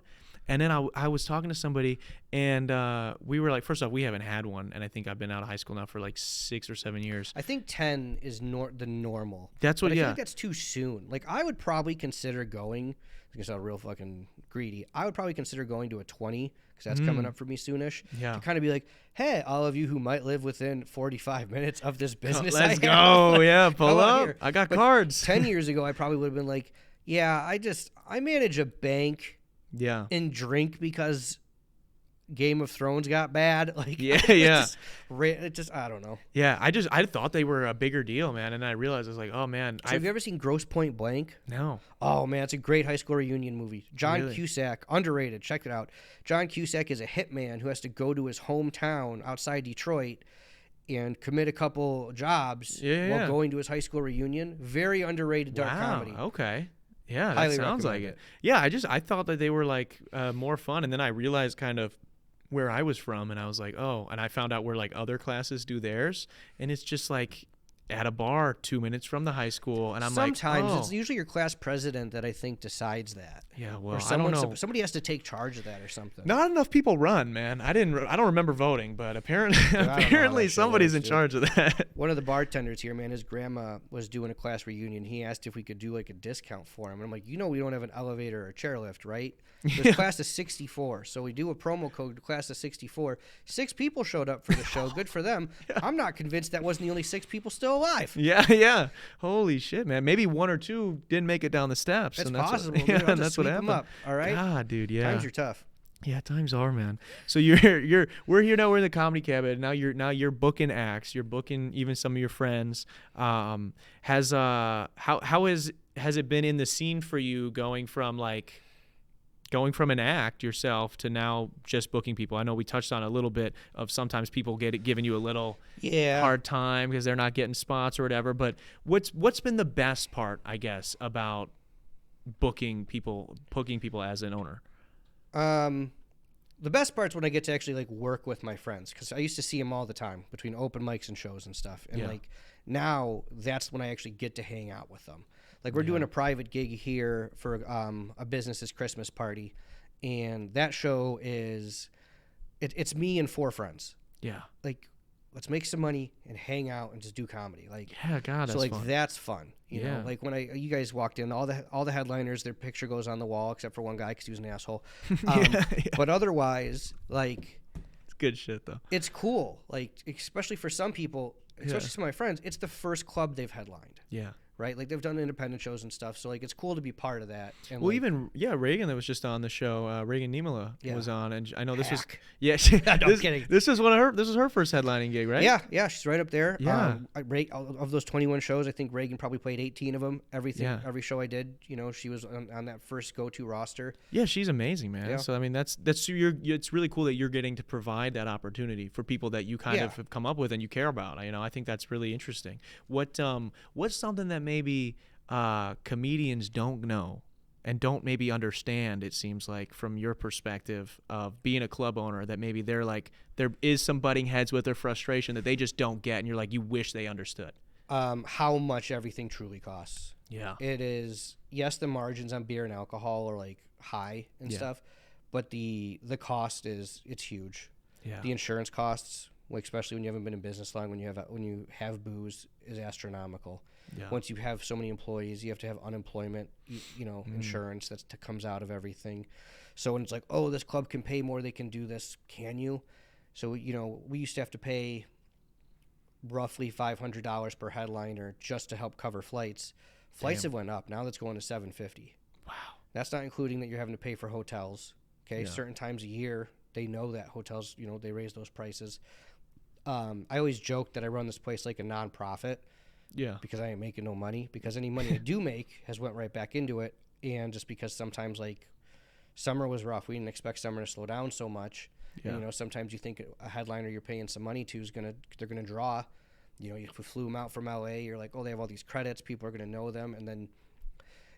And then I was talking to somebody, and we were like, first off, we haven't had one, and I think I've been out of high school now for like 6 or 7 years. I think 10 is the normal. That's what, I feel like that's too soon. Like, I would probably consider going, I sound real fucking greedy, I would probably consider going to a 20, because that's coming up for me soonish. Yeah. To kind of be like, hey, all of you who might live within 45 minutes of this business Let's go. Yeah, pull up. Here. I got cards. 10 years ago, I probably would have been like, yeah, I manage a bank. Yeah. And drink because Game of Thrones got bad. Like it just I don't know. Yeah, I thought they were a bigger deal, man, and I realized I was like, oh man. So have you ever seen Grosse Point Blank? No. Oh man, it's a great high school reunion movie. John Cusack, underrated. Check it out. John Cusack is a hitman who has to go to his hometown outside Detroit and commit a couple jobs while going to his high school reunion. Very underrated dark comedy. Okay. Yeah, that Highly sounds like recommend it. Yeah, I thought that they were like more fun, and then I realized kind of where I was from, and I was like, oh, and I found out where like other classes do theirs, and it's just like at a bar 2 minutes from the high school, and I'm sometimes like, it's usually your class president that I think decides that. Yeah, well, or I don't know. Somebody has to take charge of that or something. Not enough people run, man. I don't remember voting, but apparently somebody's in charge of that. One of the bartenders here, man, his grandma was doing a class reunion. He asked if we could do like a discount for him, and I'm like, we don't have an elevator or a chairlift, right? There's class of 64, so we do a promo code class of 64. 6 people showed up for the show. Good for them. I'm not convinced that wasn't the only 6 people still alive. Yeah. Holy shit, man. Maybe 1 or 2 didn't make it down the steps. That's and possible. And that's what happened. Up, all right. God, dude. Yeah. Times are tough. Yeah, times are, man. So we're here now. We're in the comedy cabinet. Now you're booking acts. You're booking even some of your friends. Has it been in the scene for you going from an act yourself to now just booking people? I know we touched on a little bit of sometimes people giving you a little hard time because they're not getting spots or whatever. But what's been the best part, I guess, about booking people as an owner? The best part's when I get to actually like work with my friends, because I used to see them all the time between open mics and shows and stuff, and like now that's when I actually get to hang out with them. Like we're doing a private gig here for a business's Christmas party, and that show is it's me and 4 friends. Yeah. Like, let's make some money and hang out and just do comedy. Like, yeah, God, that's fun. That's fun. You know, like when you guys walked in, all the headliners, their picture goes on the wall except for one guy because he was an asshole. But otherwise, like, it's good shit though. It's cool. Like, especially for some people, especially some of my friends, it's the first club they've headlined. Yeah. right? Like they've done independent shows and stuff. So like it's cool to be part of that. And Well, like, even Reagan that was just on the show. Reagan Niemela Yeah. was on, and I know this was Hack. I'm kidding. This was her first headlining gig, right? Yeah, she's right up there. Yeah. Of those 21 shows, I think Reagan probably played 18 of them. Yeah. Every show I did, she was on that first go-to roster. Yeah, she's amazing, man. Yeah. So I mean, it's really cool that you're getting to provide that opportunity for people that you kind of have come up with and you care about. I think that's really interesting. What's something that maybe comedians don't know and don't maybe understand, it seems like, from your perspective of being a club owner, that maybe there is some butting heads with their frustration that they just don't get, and you're like, you wish they understood? How much everything truly costs. Yeah. It is, yes, the margins on beer and alcohol are like high and stuff, but the cost it's huge. Yeah. The insurance costs, like, especially when you haven't been in business long, when you have booze, is astronomical. Yeah. Once you have so many employees, you have to have unemployment, insurance that comes out of everything. So when it's like, oh, this club can pay more, they can do this, can you? So, we used to have to pay roughly $500 per headliner just to help cover flights. Flights have went up. Now that's going to $750. Wow. That's not including that you're having to pay for hotels. Okay, Yeah. certain times a year, they know that hotels, they raise those prices. I always joke that I run this place like a nonprofit. Yeah. Because I ain't making no money, because any money I do make has went right back into it. And just because sometimes, like, summer was rough, we didn't expect summer to slow down so much. Yeah. And, sometimes you think a headliner you're paying some money to they're gonna draw. If we flew them out from LA, you're like, oh, they have all these credits, people are gonna know them, and then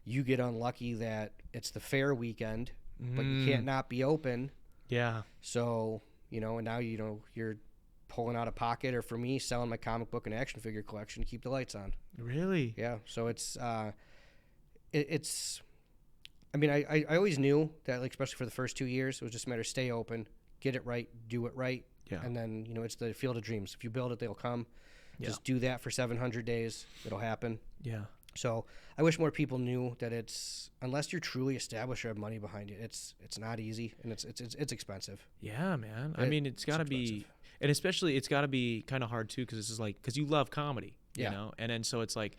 you get unlucky that it's the fair weekend, but you can't not be open. Yeah. So and now you're pulling out of pocket, or for me, selling my comic book and action figure collection to keep the lights on. Really? Yeah, so it's it's. I mean, I always knew that, like, especially for the first 2 years, it was just a matter of stay open, get it right, do it right, Yeah. and then it's the field of dreams. If you build it, they'll come. Yeah. Just do that for 700 days, it'll happen. Yeah. So I wish more people knew that it's, unless you're truly established or have money behind it, it's not easy, and it's expensive. Yeah, man. I mean, it's got to be, expensive. and especially it's got to be kind of hard too, because this is like, because you love comedy, Yeah. and then so it's like,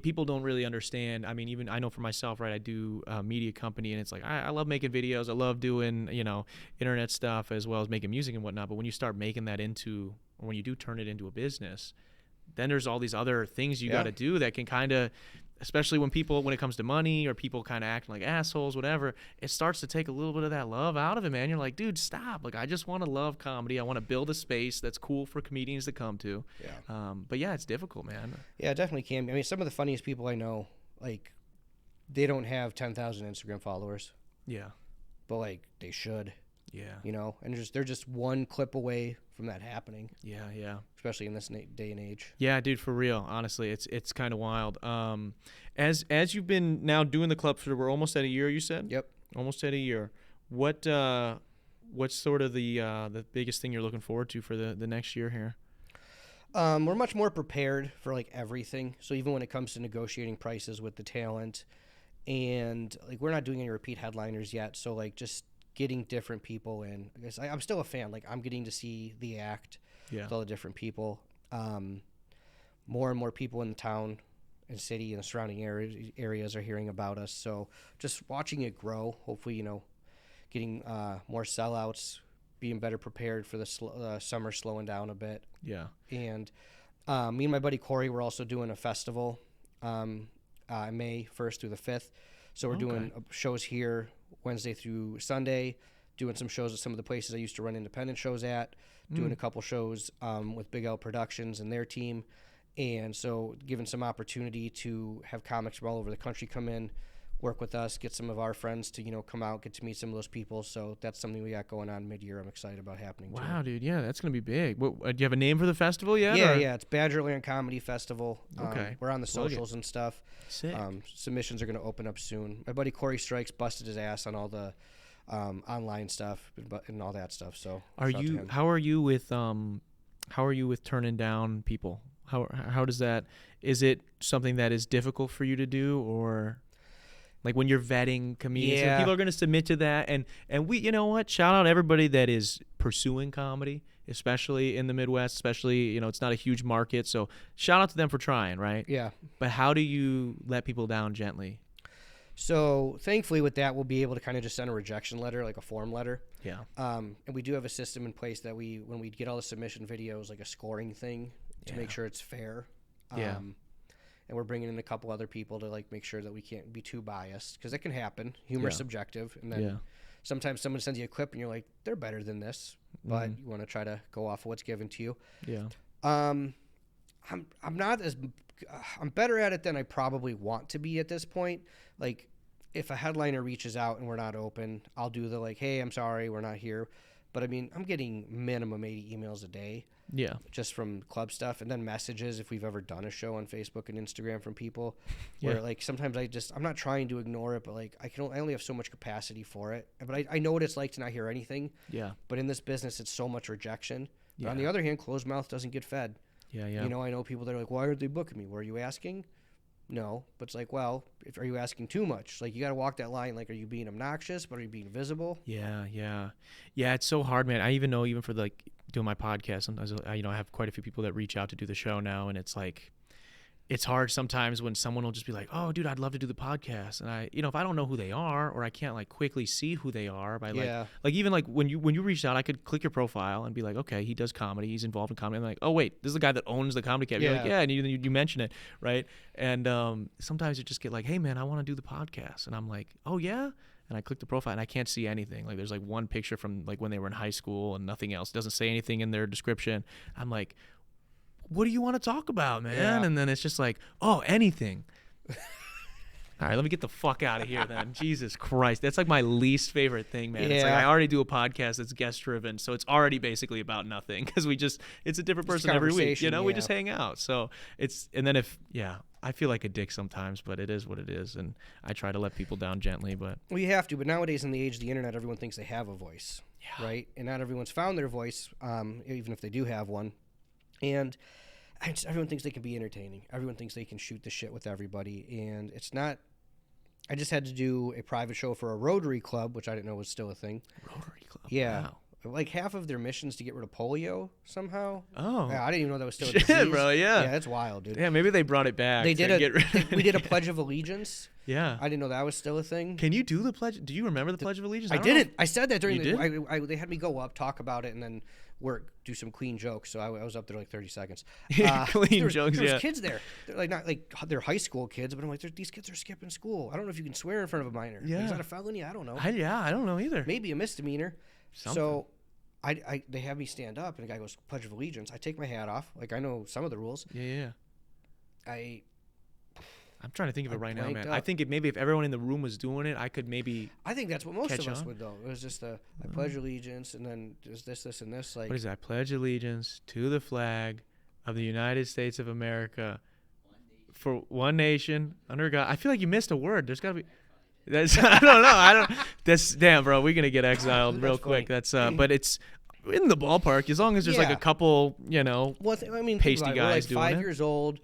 people don't really understand. I mean, even I know for myself, right? I do a media company, and it's like I love making videos. I love doing internet stuff as well as making music and whatnot. But when you start making that into, or when you do turn it into a business, then there's all these other things you got to do that can kind of, especially when it comes to money, or people kind of acting like assholes, whatever, it starts to take a little bit of that love out of it, man. You're like, dude, stop. Like, I just want to love comedy. I want to build a space that's cool for comedians to come to. Yeah. But yeah, it's difficult, man. Yeah, it definitely can be. I mean, some of the funniest people I know, like, they don't have 10,000 Instagram followers, Yeah. but, like, they should. Yeah. And they're just one clip away from that happening, Yeah. especially in this day and age. Yeah, dude, for real. Honestly, it's kind of wild. As you've been now doing the club for, we're almost at a year, you said? Yep. Almost at a year. What's sort of the biggest thing you're looking forward to for the next year here? We're much more prepared for, like, everything. So even when it comes to negotiating prices with the talent, and, like, we're not doing any repeat headliners yet. So, like, just getting different people in. I guess I'm still a fan. Like, I'm getting to see the act Yeah. with all the different people. More and more people in the town and city and the surrounding areas are hearing about us. So just watching it grow, hopefully, getting more sellouts, being better prepared for the summer slowing down a bit. Yeah. And me and my buddy Corey, we're also doing a festival May 1st through the 5th. So we're doing shows here Wednesday through Sunday, doing some shows at some of the places I used to run independent shows at, doing a couple shows with Big L Productions and their team. And so giving some opportunity to have comics from all over the country come in, work with us, get some of our friends to, come out, get to meet some of those people. So that's something we got going on mid-year. I'm excited about happening too. Wow, dude. Yeah, that's going to be big. What, do you have a name for the festival yet? Yeah, or? yeah. It's Badgerland Comedy Festival. Okay. We're on the Plug it. socials and stuff. Sick. Submissions are going to open up soon. My buddy Corey Strikes busted his ass on all the online stuff and all that stuff. So how are you with turning down people? How does that, is it something that is difficult for you to do, or like when you're vetting comedians, Yeah. people are going to submit to that, and we, you know what, shout out everybody that is pursuing comedy, especially in the Midwest, especially, it's not a huge market. So shout out to them for trying, right? Yeah. But how do you let people down gently? So thankfully with that, we'll be able to kind of just send a rejection letter, like a form letter. Yeah. And we do have a system in place that when we get all the submission videos, like a scoring thing to make sure it's fair. Yeah. And we're bringing in a couple other people to like make sure that we can't be too biased, because that can happen. Humor's subjective, and then sometimes someone sends you a clip and you're like, they're better than this, but you want to try to go off of what's given to you. Yeah. I'm better at it than I probably want to be at this point. Like, if a headliner reaches out and we're not open, I'll do the like, hey, I'm sorry, we're not here. But I mean, I'm getting minimum 80 emails a day. Yeah. Just from club stuff, and then messages if we've ever done a show on Facebook and Instagram from people where like sometimes I'm not trying to ignore it, but like I only have so much capacity for it. But I know what it's like to not hear anything. Yeah. But in this business, it's so much rejection. Yeah. But on the other hand, closed mouth doesn't get fed. Yeah. Yeah. I know people that are like, why aren't they booking me? Were you asking? No. But it's like, well, are you asking too much? Like, you got to walk that line. Like, are you being obnoxious, but are you being visible? Yeah. Yeah. Yeah. It's so hard, man. I even know, even for like doing my podcast, sometimes, I have quite a few people that reach out to do the show now. And it's like, it's hard sometimes when someone will just be like, oh, dude, I'd love to do the podcast. And I, if I don't know who they are, or I can't like quickly see who they are by like even like when you reached out, I could click your profile and be like, okay, he does comedy. He's involved in comedy. I'm like, oh, wait, this is the guy that owns the comedy cafe. You're like, yeah. And you mention it. Right. And sometimes you just get like, hey, man, I want to do the podcast. And I'm like, oh, yeah. And I click the profile and I can't see anything. Like, there's like one picture from like when they were in high school and nothing else. It doesn't say anything in their description. I'm like, what do you want to talk about, man? Yeah. And then it's just like, oh, anything. All right, let me get the fuck out of here then. Jesus Christ. That's like my least favorite thing, man. It's like I already do a podcast that's guest driven, so it's already basically about nothing, because it's a different person every week. We just hang out. So I feel like a dick sometimes, but it is what it is, and I try to let people down gently. But well, you have to. But nowadays, in the age of the internet, everyone thinks they have a voice, right? And not everyone's found their voice, even if they do have one. And everyone thinks they can be entertaining. Everyone thinks they can shoot the shit with everybody, and it's not. I just had to do a private show for a Rotary Club, which I didn't know was still a thing. Rotary Club. Yeah. Wow. Like half of their missions to get rid of polio somehow. Oh. Yeah, I didn't even know that was still a Shit, disease. bro, yeah. Yeah, that's wild, dude. Yeah, maybe they brought it back. We did a it. Pledge of Allegiance. Yeah. I didn't know that was still a thing. Can you do the pledge? Do you remember the Pledge of Allegiance? I didn't. I said that during You the. They had me go up, talk about it, and then do some clean jokes. So I was up there like 30 seconds. Clean jokes. There was kids there. They're like not like they're high school kids, but I'm like, these kids are skipping school. I don't know if you can swear in front of a minor. Yeah. Is that a felony? I don't know. I don't know either. Maybe a misdemeanor. Something. So they have me stand up, and the guy goes, Pledge of Allegiance. I take my hat off. Like, I know some of the rules. Yeah. I'm trying to think of it right now, man. up. I think maybe if everyone in the room was doing it, I could maybe. I think that's what most Catch of us on? would, though. It was just I pledge allegiance, and then there's this, and this. Like, What is that? I pledge allegiance to the flag of the United States of America, for one nation under God. I feel like you missed a word. There's got to be. That's I don't know. That's damn, bro. We're gonna get exiled real That's quick. funny. That's but it's in the ballpark as long as there's like Yeah. a couple, Well, I mean, pasty think about it. guys We're like doing 5 it. years old,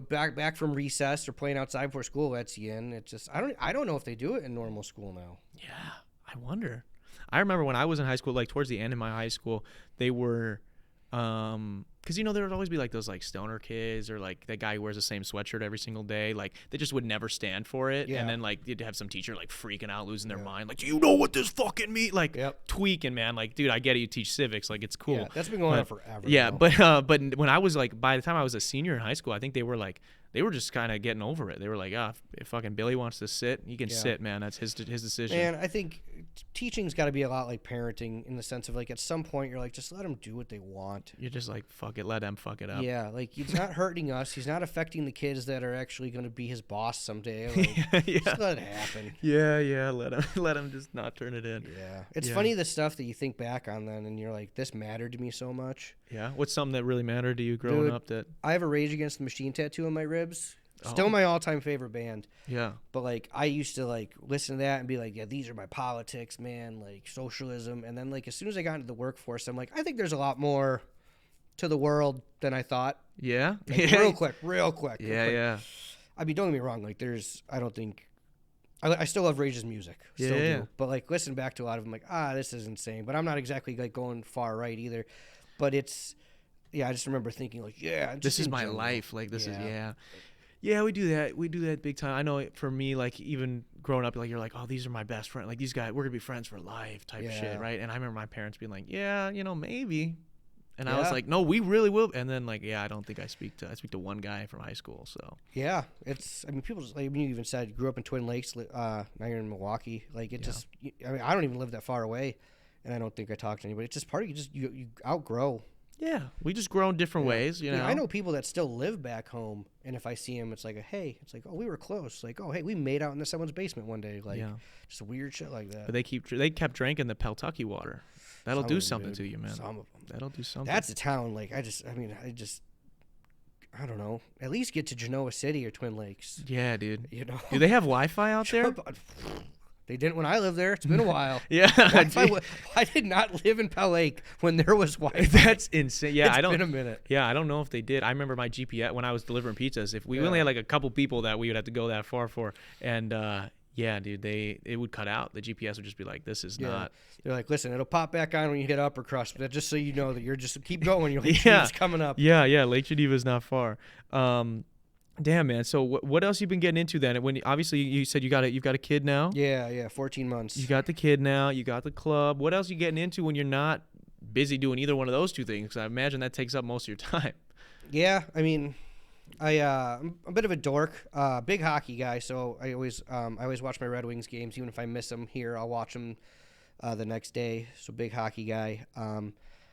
back from recess or playing outside before school. That's in. It's just I don't know if they do it in normal school now. Yeah, I wonder. I remember when I was in high school, like towards the end of my high school, they were, because there would always be like those like stoner kids or like that guy who wears the same sweatshirt every single day. Like they just would never stand for it. Yeah. And then like you'd have some teacher like freaking out, losing their mind. Like, do you know what this fucking means? Like tweaking, man. Like, dude, I get it. You teach civics. Like, it's cool. Yeah, that's been going on forever. Yeah, though. but when I was like, by the time I was a senior in high school, I think they were just kind of getting over it. They were like, if fucking Billy wants to sit, he can sit, man. That's his decision. And I think teaching's got to be a lot like parenting in the sense of like at some point you're like, just let them do what they want. You're just like, fuck it, let them fuck it up. Yeah, like he's not hurting us. He's not affecting the kids that are actually going to be his boss someday. Like, just let it happen. Yeah, let him just not turn it in. Yeah, it's funny the stuff that you think back on then, and you're like, this mattered to me so much. Yeah, what's something that really mattered to you growing up? That I have a Rage Against the Machine tattoo on my ribs. Still my all-time favorite band. Yeah. But like I used to like listen to that and be like, yeah, these are my politics, man, like socialism. And then like as soon as I got into the workforce, I'm like, I think there's a lot more to the world than I thought. Yeah. Like, real quick. Yeah. I mean, don't get me wrong. Like I I still love Rage's music. Still Yeah. do. But like listen back to a lot of them, like, this is insane. But I'm not exactly like going far right either. But it's, I just remember thinking like, just This is in my general. life. Like this is Yeah. Yeah, we do that. We do that big time. I know for me, like even growing up, like you're like, oh, these are my best friends. Like these guys, we're gonna be friends for life, type shit, Yeah. right? And I remember my parents being like, yeah, maybe. And I was Yeah. like, no, we really will. And then like, I don't think I speak to one guy from high school. So Yeah, it's. I mean, people just like you even said you grew up in Twin Lakes. Now you're in Milwaukee. Like it just. I mean, I don't even live that far away, and I don't think I talk to anybody. It's just part of you outgrow. yeah, we just grow in different ways, you I mean, know. I know people that still live back home, and if I see them, it's like hey, it's like oh we were close. Like oh hey we made out in someone's basement one day. Like just weird shit like that. But they kept drinking the Peltucky water. That'll Some do of 'em, something dude. to you, man. Some of them. That'll do something. That's a town. Like I don't know. At least get to Genoa City or Twin Lakes. yeah, dude. You know. Do they have Wi-Fi out there? They didn't when I lived there. It's been a while. Yeah, I did not live in Pell Lake when there was Wi-Fi. that's insane. Yeah, It's I don't. been a minute. Yeah, I don't know if they did. I remember my GPS when I was delivering pizzas. If we only had like a couple people that we would have to go that far for, and yeah, dude, it would cut out. The GPS would just be like, "This is not." They're like, listen, it'll pop back on when you hit upper crust, but just so you know that you're just keep going. You're like, Yeah. it's coming up. Yeah, Lake Geneva's not far. Damn, man. So what else you been getting into then? When obviously you said you've got a kid now. Yeah, 14 months. You got the kid now. You got the club. What else you getting into when you're not busy doing either one of those two things? 'Cause I imagine that takes up most of your time. Yeah, I mean, I'm a bit of a dork, big hockey guy. So I always watch my Red Wings games, even if I miss them here, I'll watch them the next day. So big hockey guy.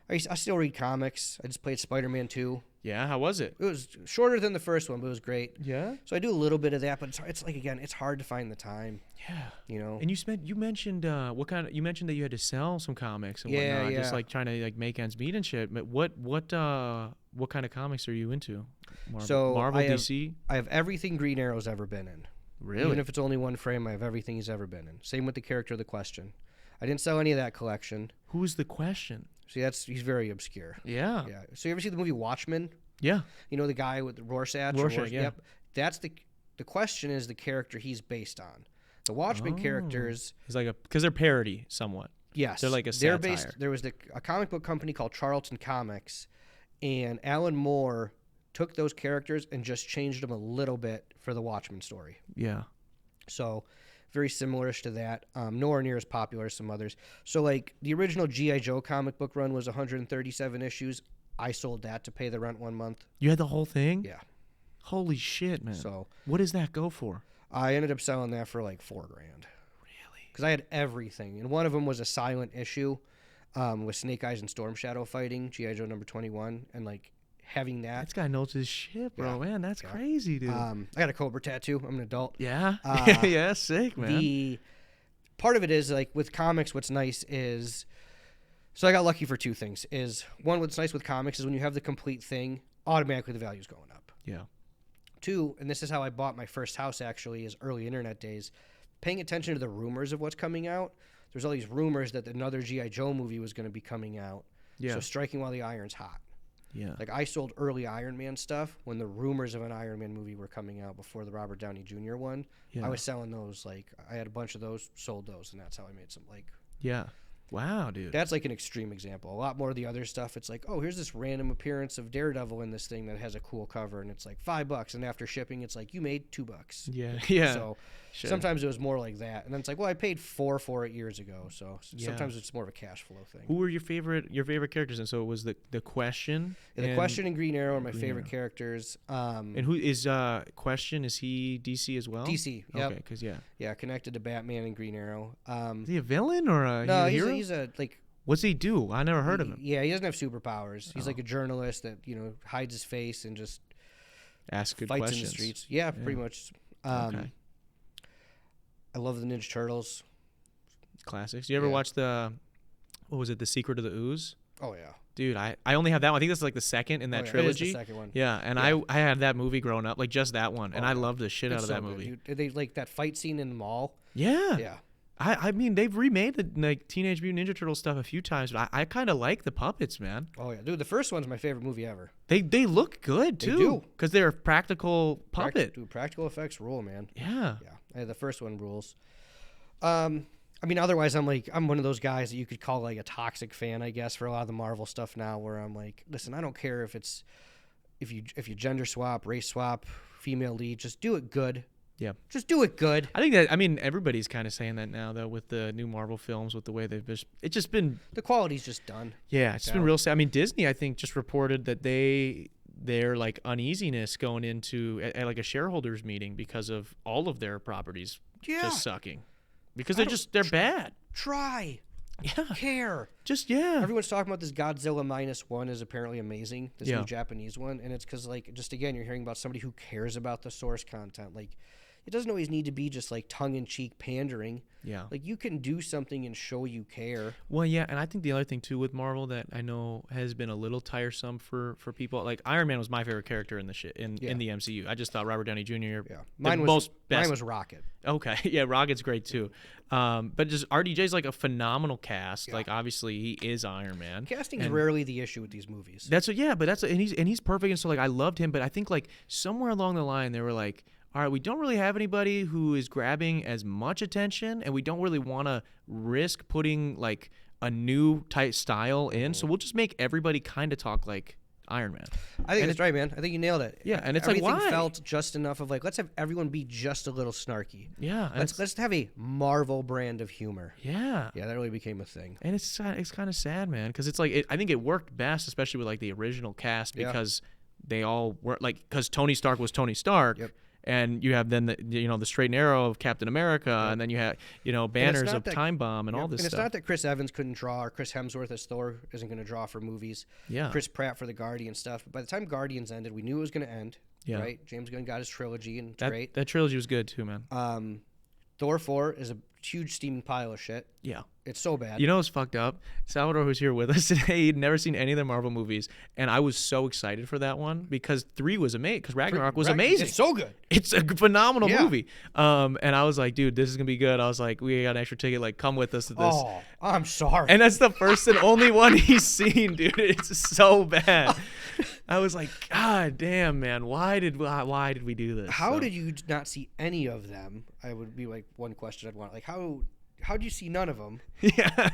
I still read comics. I just played Spider-Man 2. Yeah, how was it? It was shorter than the first one, but it was great. Yeah. So I do a little bit of that, but it's like again, it's hard to find the time. Yeah. You know. And you mentioned you mentioned that you had to sell some comics and Yeah, whatnot, just yeah. like trying to like make ends meet and shit. But what kind of comics are you into? Marvel, I have, DC? I have everything Green Arrow's ever been in. Really? Even if it's only one frame, I have everything he's ever been in. Same with the character of the Question. I didn't sell any of that collection. Who's the Question? See, he's very obscure. Yeah. Yeah. So you ever see the movie Watchmen? Yeah. You know the guy with the Rorschach? Rorschach, yeah. Yep. That's the Question is the character he's based on. The Watchmen characters, It's like because they're parody somewhat. yes, They're like a they're satire. based. There was a comic book company called Charlton Comics, and Alan Moore took those characters and just changed them a little bit for the Watchmen story. Yeah. So very similar-ish to that. Nowhere near as popular as some others. So like the original G.I. Joe comic book run was 137 issues. I sold that to pay the rent 1 month. You had the whole thing? Yeah. Holy shit, man. So what does that go for? I ended up selling that for like $4,000. Really? Because I had everything. And one of them was a silent issue with Snake Eyes and Storm Shadow fighting, G.I. Joe number 21. And like having that. This guy knows his shit, bro. Yeah. Man, that's crazy, dude. I got a Cobra tattoo. I'm an adult. yeah? uh, yeah, sick, man. The part of it is like with comics, what's nice is, so I got lucky for two things. Is one, what's nice with comics is when you have the complete thing, automatically the value's going up. Yeah. Two, and this is how I bought my first house actually, is early internet days, paying attention to the rumors of what's coming out. There's all these rumors that another G.I. Joe movie was going to be coming out. Yeah. So striking while the iron's hot. Yeah. Like I sold early Iron Man stuff when the rumors of an Iron Man movie were coming out before the Robert Downey Jr. one. Yeah. I was selling those. Like I had a bunch of those, sold those, and that's how I made some. Like Yeah. Wow, dude. that's like an extreme example. A lot more of the other stuff, it's like, oh, here's this random appearance of Daredevil in this thing that has a cool cover, and it's like $5, and after shipping, it's like you made $2. Yeah. Yeah. So Sure. sometimes it was more like that, and then it's like, well, I paid $4 for it years ago. So Yeah. sometimes it's more of a cash flow thing. Who were your favorite characters? And so it was the Question. Yeah, the Question and Green Arrow are my Green favorite Arrow. characters. And who is Question? Is he DC as well? DC. Yep. Okay, because Yeah, connected to Batman and Green Arrow. is he a villain or a, No, he's a hero? he's a like. What's he do? I never heard of him. Yeah, he doesn't have superpowers. He's Oh. like a journalist that hides his face and just Ask good fights questions. in the streets. Yeah, pretty much. Okay. I love the Ninja Turtles. Classics. You ever Yeah. watch the what was it? The Secret of the Ooze? Oh yeah. Dude, I only have that one. I think this is like the second in that Oh, yeah, it is trilogy. the second one. Yeah, and Yeah. I had that movie growing up, like just that one, and Oh, I yeah. loved the shit out It's of so that good, movie. dude. They like that fight scene in the mall. Yeah. Yeah. I mean, they've remade the like Teenage Mutant Ninja Turtle stuff a few times, but I kind of like the puppets, man. Oh yeah, dude. The first one's my favorite movie ever. They look good They too, do. because they're a practical puppet. Dude, practical effects rule, man. Yeah. Yeah. The first one rules. I mean, otherwise, I'm one of those guys that you could call like a toxic fan, I guess, for a lot of the Marvel stuff now. Where I'm like, listen, I don't care if you gender swap, race swap, female lead, just do it good. Yeah. Just do it good. I think that, I mean, everybody's kind of saying that now, though, with the new Marvel films, with the way it's just been. The quality's just done. Yeah, it's been real sad. I mean, Disney, I think, just reported that their like uneasiness going into at like a shareholders meeting because of all of their properties just sucking. Because they're bad. Try. Yeah. Care. Just, yeah. Everyone's talking about this Godzilla -1 is apparently amazing. This new Japanese one. And it's because, like, just again, you're hearing about somebody who cares about the source content. Like, it doesn't always need to be just like tongue-in-cheek pandering. Yeah. Like, you can do something and show you care. Well, yeah, and I think the other thing too with Marvel that I know has been a little tiresome for people, like Iron Man was my favorite character in the in the MCU. I just thought Robert Downey Jr. Yeah, mine was Rocket. Okay, yeah, Rocket's great too. But just RDJ's like a phenomenal cast. Yeah. Like obviously he is Iron Man. Casting is rarely the issue with these movies. And he's perfect, and so like I loved him, but I think like somewhere along the line they were like, all right, we don't really have anybody who is grabbing as much attention, and we don't really want to risk putting like a new type style in. So we'll just make everybody kind of talk like Iron Man. I think that's right, man. I think you nailed it. Yeah, and it's everything like, why? Felt just enough of like, let's have everyone be just a little snarky. Yeah, let's have a Marvel brand of humor. Yeah, yeah, that really became a thing. And it's kind of sad, man, because it's like I think it worked best, especially with like the original cast, because they all were like, because Tony Stark was Tony Stark. Yep. And you have then the straight and arrow of Captain America, and then you have banners of Time Bomb and all this stuff. And it's not that Chris Evans couldn't draw, or Chris Hemsworth as Thor isn't going to draw for movies. Yeah. Chris Pratt for the Guardian stuff. But by the time Guardians ended, we knew it was going to end. Yeah. Right. James Gunn got his trilogy, and it's great. That trilogy was good too, man. Thor 4 is a huge steaming pile of shit. Yeah. It's so bad. You know what's fucked up? Salvador, who's here with us today, he'd never seen any of the Marvel movies, and I was so excited for that one because 3 was amazing. Because Ragnarok was amazing. It's so good. It's a phenomenal movie. And I was like, dude, this is gonna be good. I was like, we got an extra ticket. Like, come with us to this. Oh, I'm sorry. And that's the first and only one he's seen, dude. It's so bad. I was like, God damn, man, why did we do this? How did you not see any of them? I would be like one question I'd want. Like, how do you see none of them? Yeah,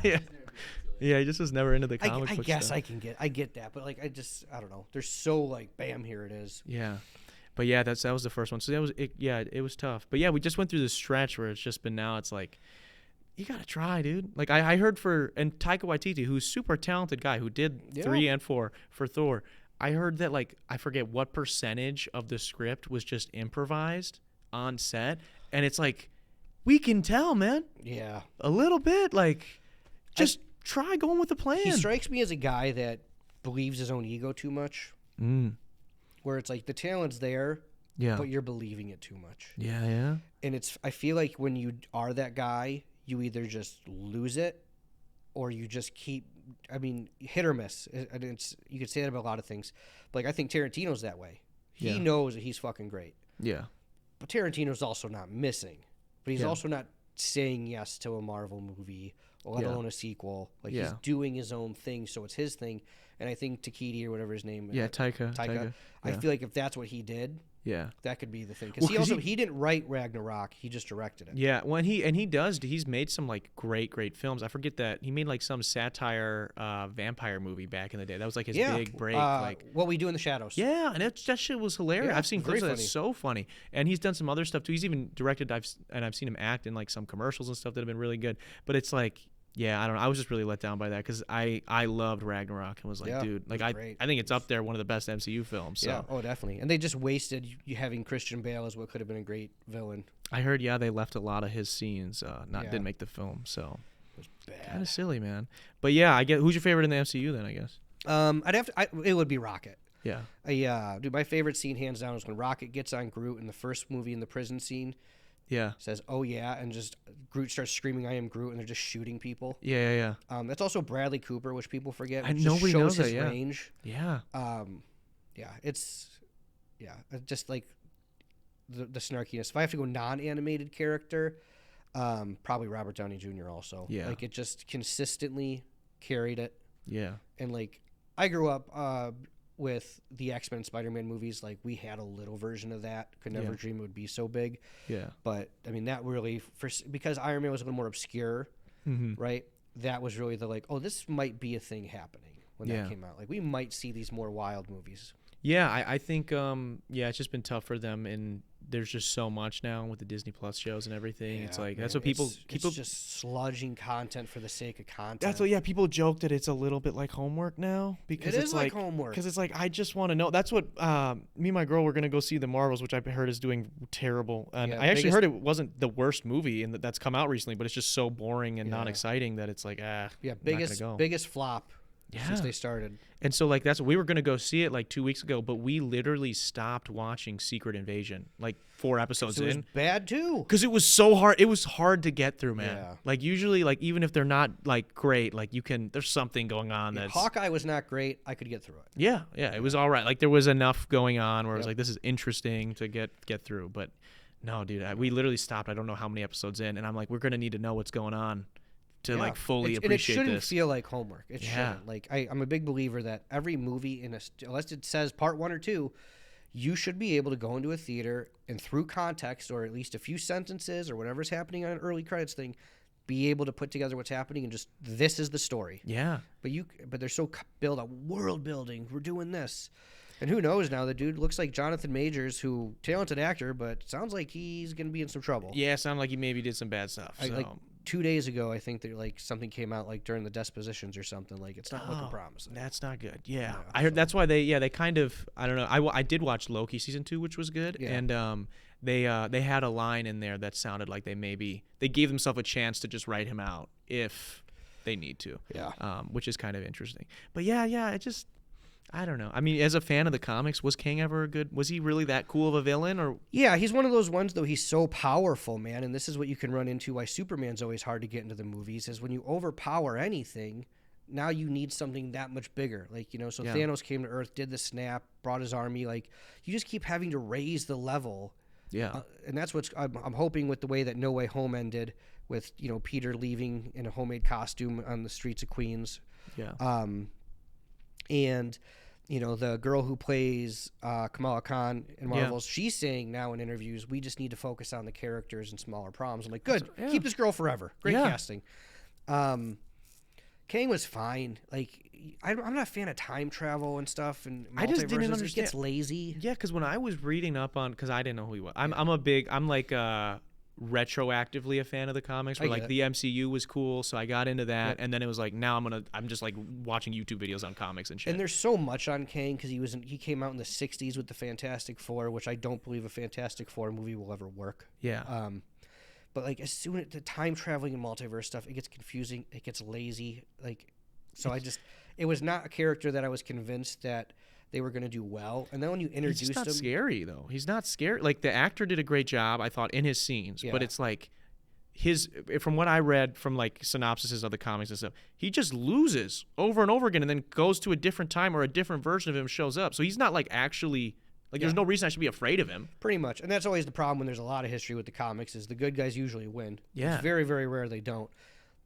he just was never into the comic book I guess stuff. I get that, but like I don't know. They're so like, bam, here it is. Yeah, but yeah, that was the first one. So that was it. Yeah, it was tough. But yeah, we just went through this stretch where it's just been now. It's like, you gotta try, dude. Like I heard and Taika Waititi, who's a super talented guy who did 3 and 4 for Thor. I heard that like I forget what percentage of the script was just improvised on set, and it's like, we can tell, man. Yeah. A little bit. Like, just try going with the plan. He strikes me as a guy that believes his own ego too much. Where it's like the talent's there, but you're believing it too much. Yeah. And I feel like when you are that guy, you either just lose it or you just keep, I mean, hit or miss. You could say that about a lot of things. But like, I think Tarantino's that way. He knows that he's fucking great. Yeah. But Tarantino's also not missing. But he's also not saying yes to a Marvel movie, or let alone a sequel. Like, he's doing his own thing, so it's his thing. And I think Takiti, or whatever his name is. Yeah, Taika. I feel like if that's what he did, that could be the thing. Because he didn't write Ragnarok, he just directed it. Yeah, he's made some like great films. I forget that he made like some satire vampire movie back in the day. That was like his big break. Like What We Do in the Shadows. Yeah, and that shit was hilarious. Yeah, I've seen clips of that. funny. It's so funny. And he's done some other stuff too. He's even directed. I've seen him act in like some commercials and stuff that have been really good. But it's like, yeah, I don't know. I was just really let down by that because I loved Ragnarok and was like, dude, like I think it's up there, one of the best MCU films. So. Yeah, oh, definitely. And they just wasted you having Christian Bale as what could have been a great villain. I heard, they left a lot of his scenes, didn't make the film, so it was bad. Kind of silly, man. But yeah, I get. Who's your favorite in the MCU then? I guess. It would be Rocket. Yeah. Dude, my favorite scene hands down is when Rocket gets on Groot in the first movie in the prison scene. Yeah. Says, "Oh yeah," and just Groot starts screaming, "I am Groot," and they're just shooting people. Yeah. That's also Bradley Cooper, which people forget. I Which nobody just shows knows his that. range. Yeah. It's just like the snarkiness. If I have to go non-animated character, probably Robert Downey Jr. also. Yeah. Like, it just consistently carried it. Yeah. And like, I grew up with the X-Men and Spider-Man movies, like we had a little version of that. Could never dream it would be so big. Yeah. But I mean, that really because Iron Man was a little more obscure, right? That was really the like, oh, this might be a thing happening when that came out. Like we might see these more wild movies. Yeah, I think it's just been tough for them, and there's just so much now with the Disney Plus shows and everything. Yeah, it's like man, that's what people it's just sludging content for the sake of content. That's what people joke that it's a little bit like homework now because It it's is like homework. Because it's like I just want to know. That's what me and my girl were gonna go see the Marvels, which I heard is doing terrible. And Yeah, I actually heard it wasn't the worst movie and that's come out recently, but it's just so boring and not exciting that it's like biggest flop since Yeah. they started. And so like that's we were gonna go see it like 2 weeks ago, but we literally stopped watching Secret Invasion like 4 episodes So it was in. bad too. Because it was so hard. It was hard to get through, man. Yeah. Like usually, like even if they're not like great, like you can. There's something going on that's. Hawkeye was not great. I could get through it. Yeah, it was all right. Like there was enough going on where I was Yep. like, this is interesting to get through. But no, dude, we literally stopped. I don't know how many episodes in, and I'm like, we're gonna need to know what's going on to like fully appreciate and it shouldn't this. feel like homework. It Yeah. shouldn't. Like I'm a big believer that every movie unless it says part 1 or 2, you should be able to go into a theater and through context or at least a few sentences or whatever's happening on an early credits thing, be able to put together what's happening and just this is the story. Yeah. But they're so built on world building. We're doing this. And who knows now? The dude looks like Jonathan Majors, who talented actor, but sounds like he's gonna be in some trouble. Yeah, it sounded like he maybe did some bad stuff. So. Like 2 days ago, I think that like something came out like during the dispositions or something. Like it's not looking promising. That's not good. Yeah, Yeah, I heard that's why they kind of I don't know. I did watch Loki season 2, which was good, Yeah. and they had a line in there that sounded like they gave themselves a chance to just write him out if they need to. Yeah. Which is kind of interesting. But yeah, it just. I don't know. I mean, as a fan of the comics, was Kang ever was he really that cool of a villain or? Yeah, he's one of those ones though. He's so powerful, man, and this is what you can run into. Why Superman's always hard to get into the movies is when you overpower anything. Now you need something that much bigger, like So Thanos came to Earth, did the snap, brought his army. Like you just keep having to raise the level. Yeah. And that's what's I'm hoping with the way that No Way Home ended, with Peter leaving in a homemade costume on the streets of Queens. Yeah. And the girl who plays Kamala Khan in Marvels, she's saying now in interviews, we just need to focus on the characters and smaller problems. I'm like, good, keep this girl forever. Great casting. Kang was fine. Like, I'm not a fan of time travel and stuff. And I just didn't multiverses. understand. It gets lazy. Yeah, because when I was reading up on, because I didn't know who he was. I'm like retroactively a fan of the comics where like the MCU was cool, so I got into that, and then it was like now I'm just like watching YouTube videos on comics and shit. And there's so much on Kang because he came out in the 60s with the Fantastic Four, which I don't believe a Fantastic Four movie will ever work. Yeah. But like as soon as the time traveling and multiverse stuff, it gets confusing, it gets lazy. Like, so it was not a character that I was convinced that they were going to do well. And then when you introduced He's not him, scary though. He's not scary. Like the actor did a great job, I thought, in his scenes. But it's like from what I read from like synopsises of the comics and stuff, he just loses over and over again, and then goes to a different time or a different version of him shows up. So he's not like actually like there's no reason I should be afraid of him. pretty much. And that's always the problem when there's a lot of history with the comics is the good guys usually win. Yeah. It's very, very rare they don't.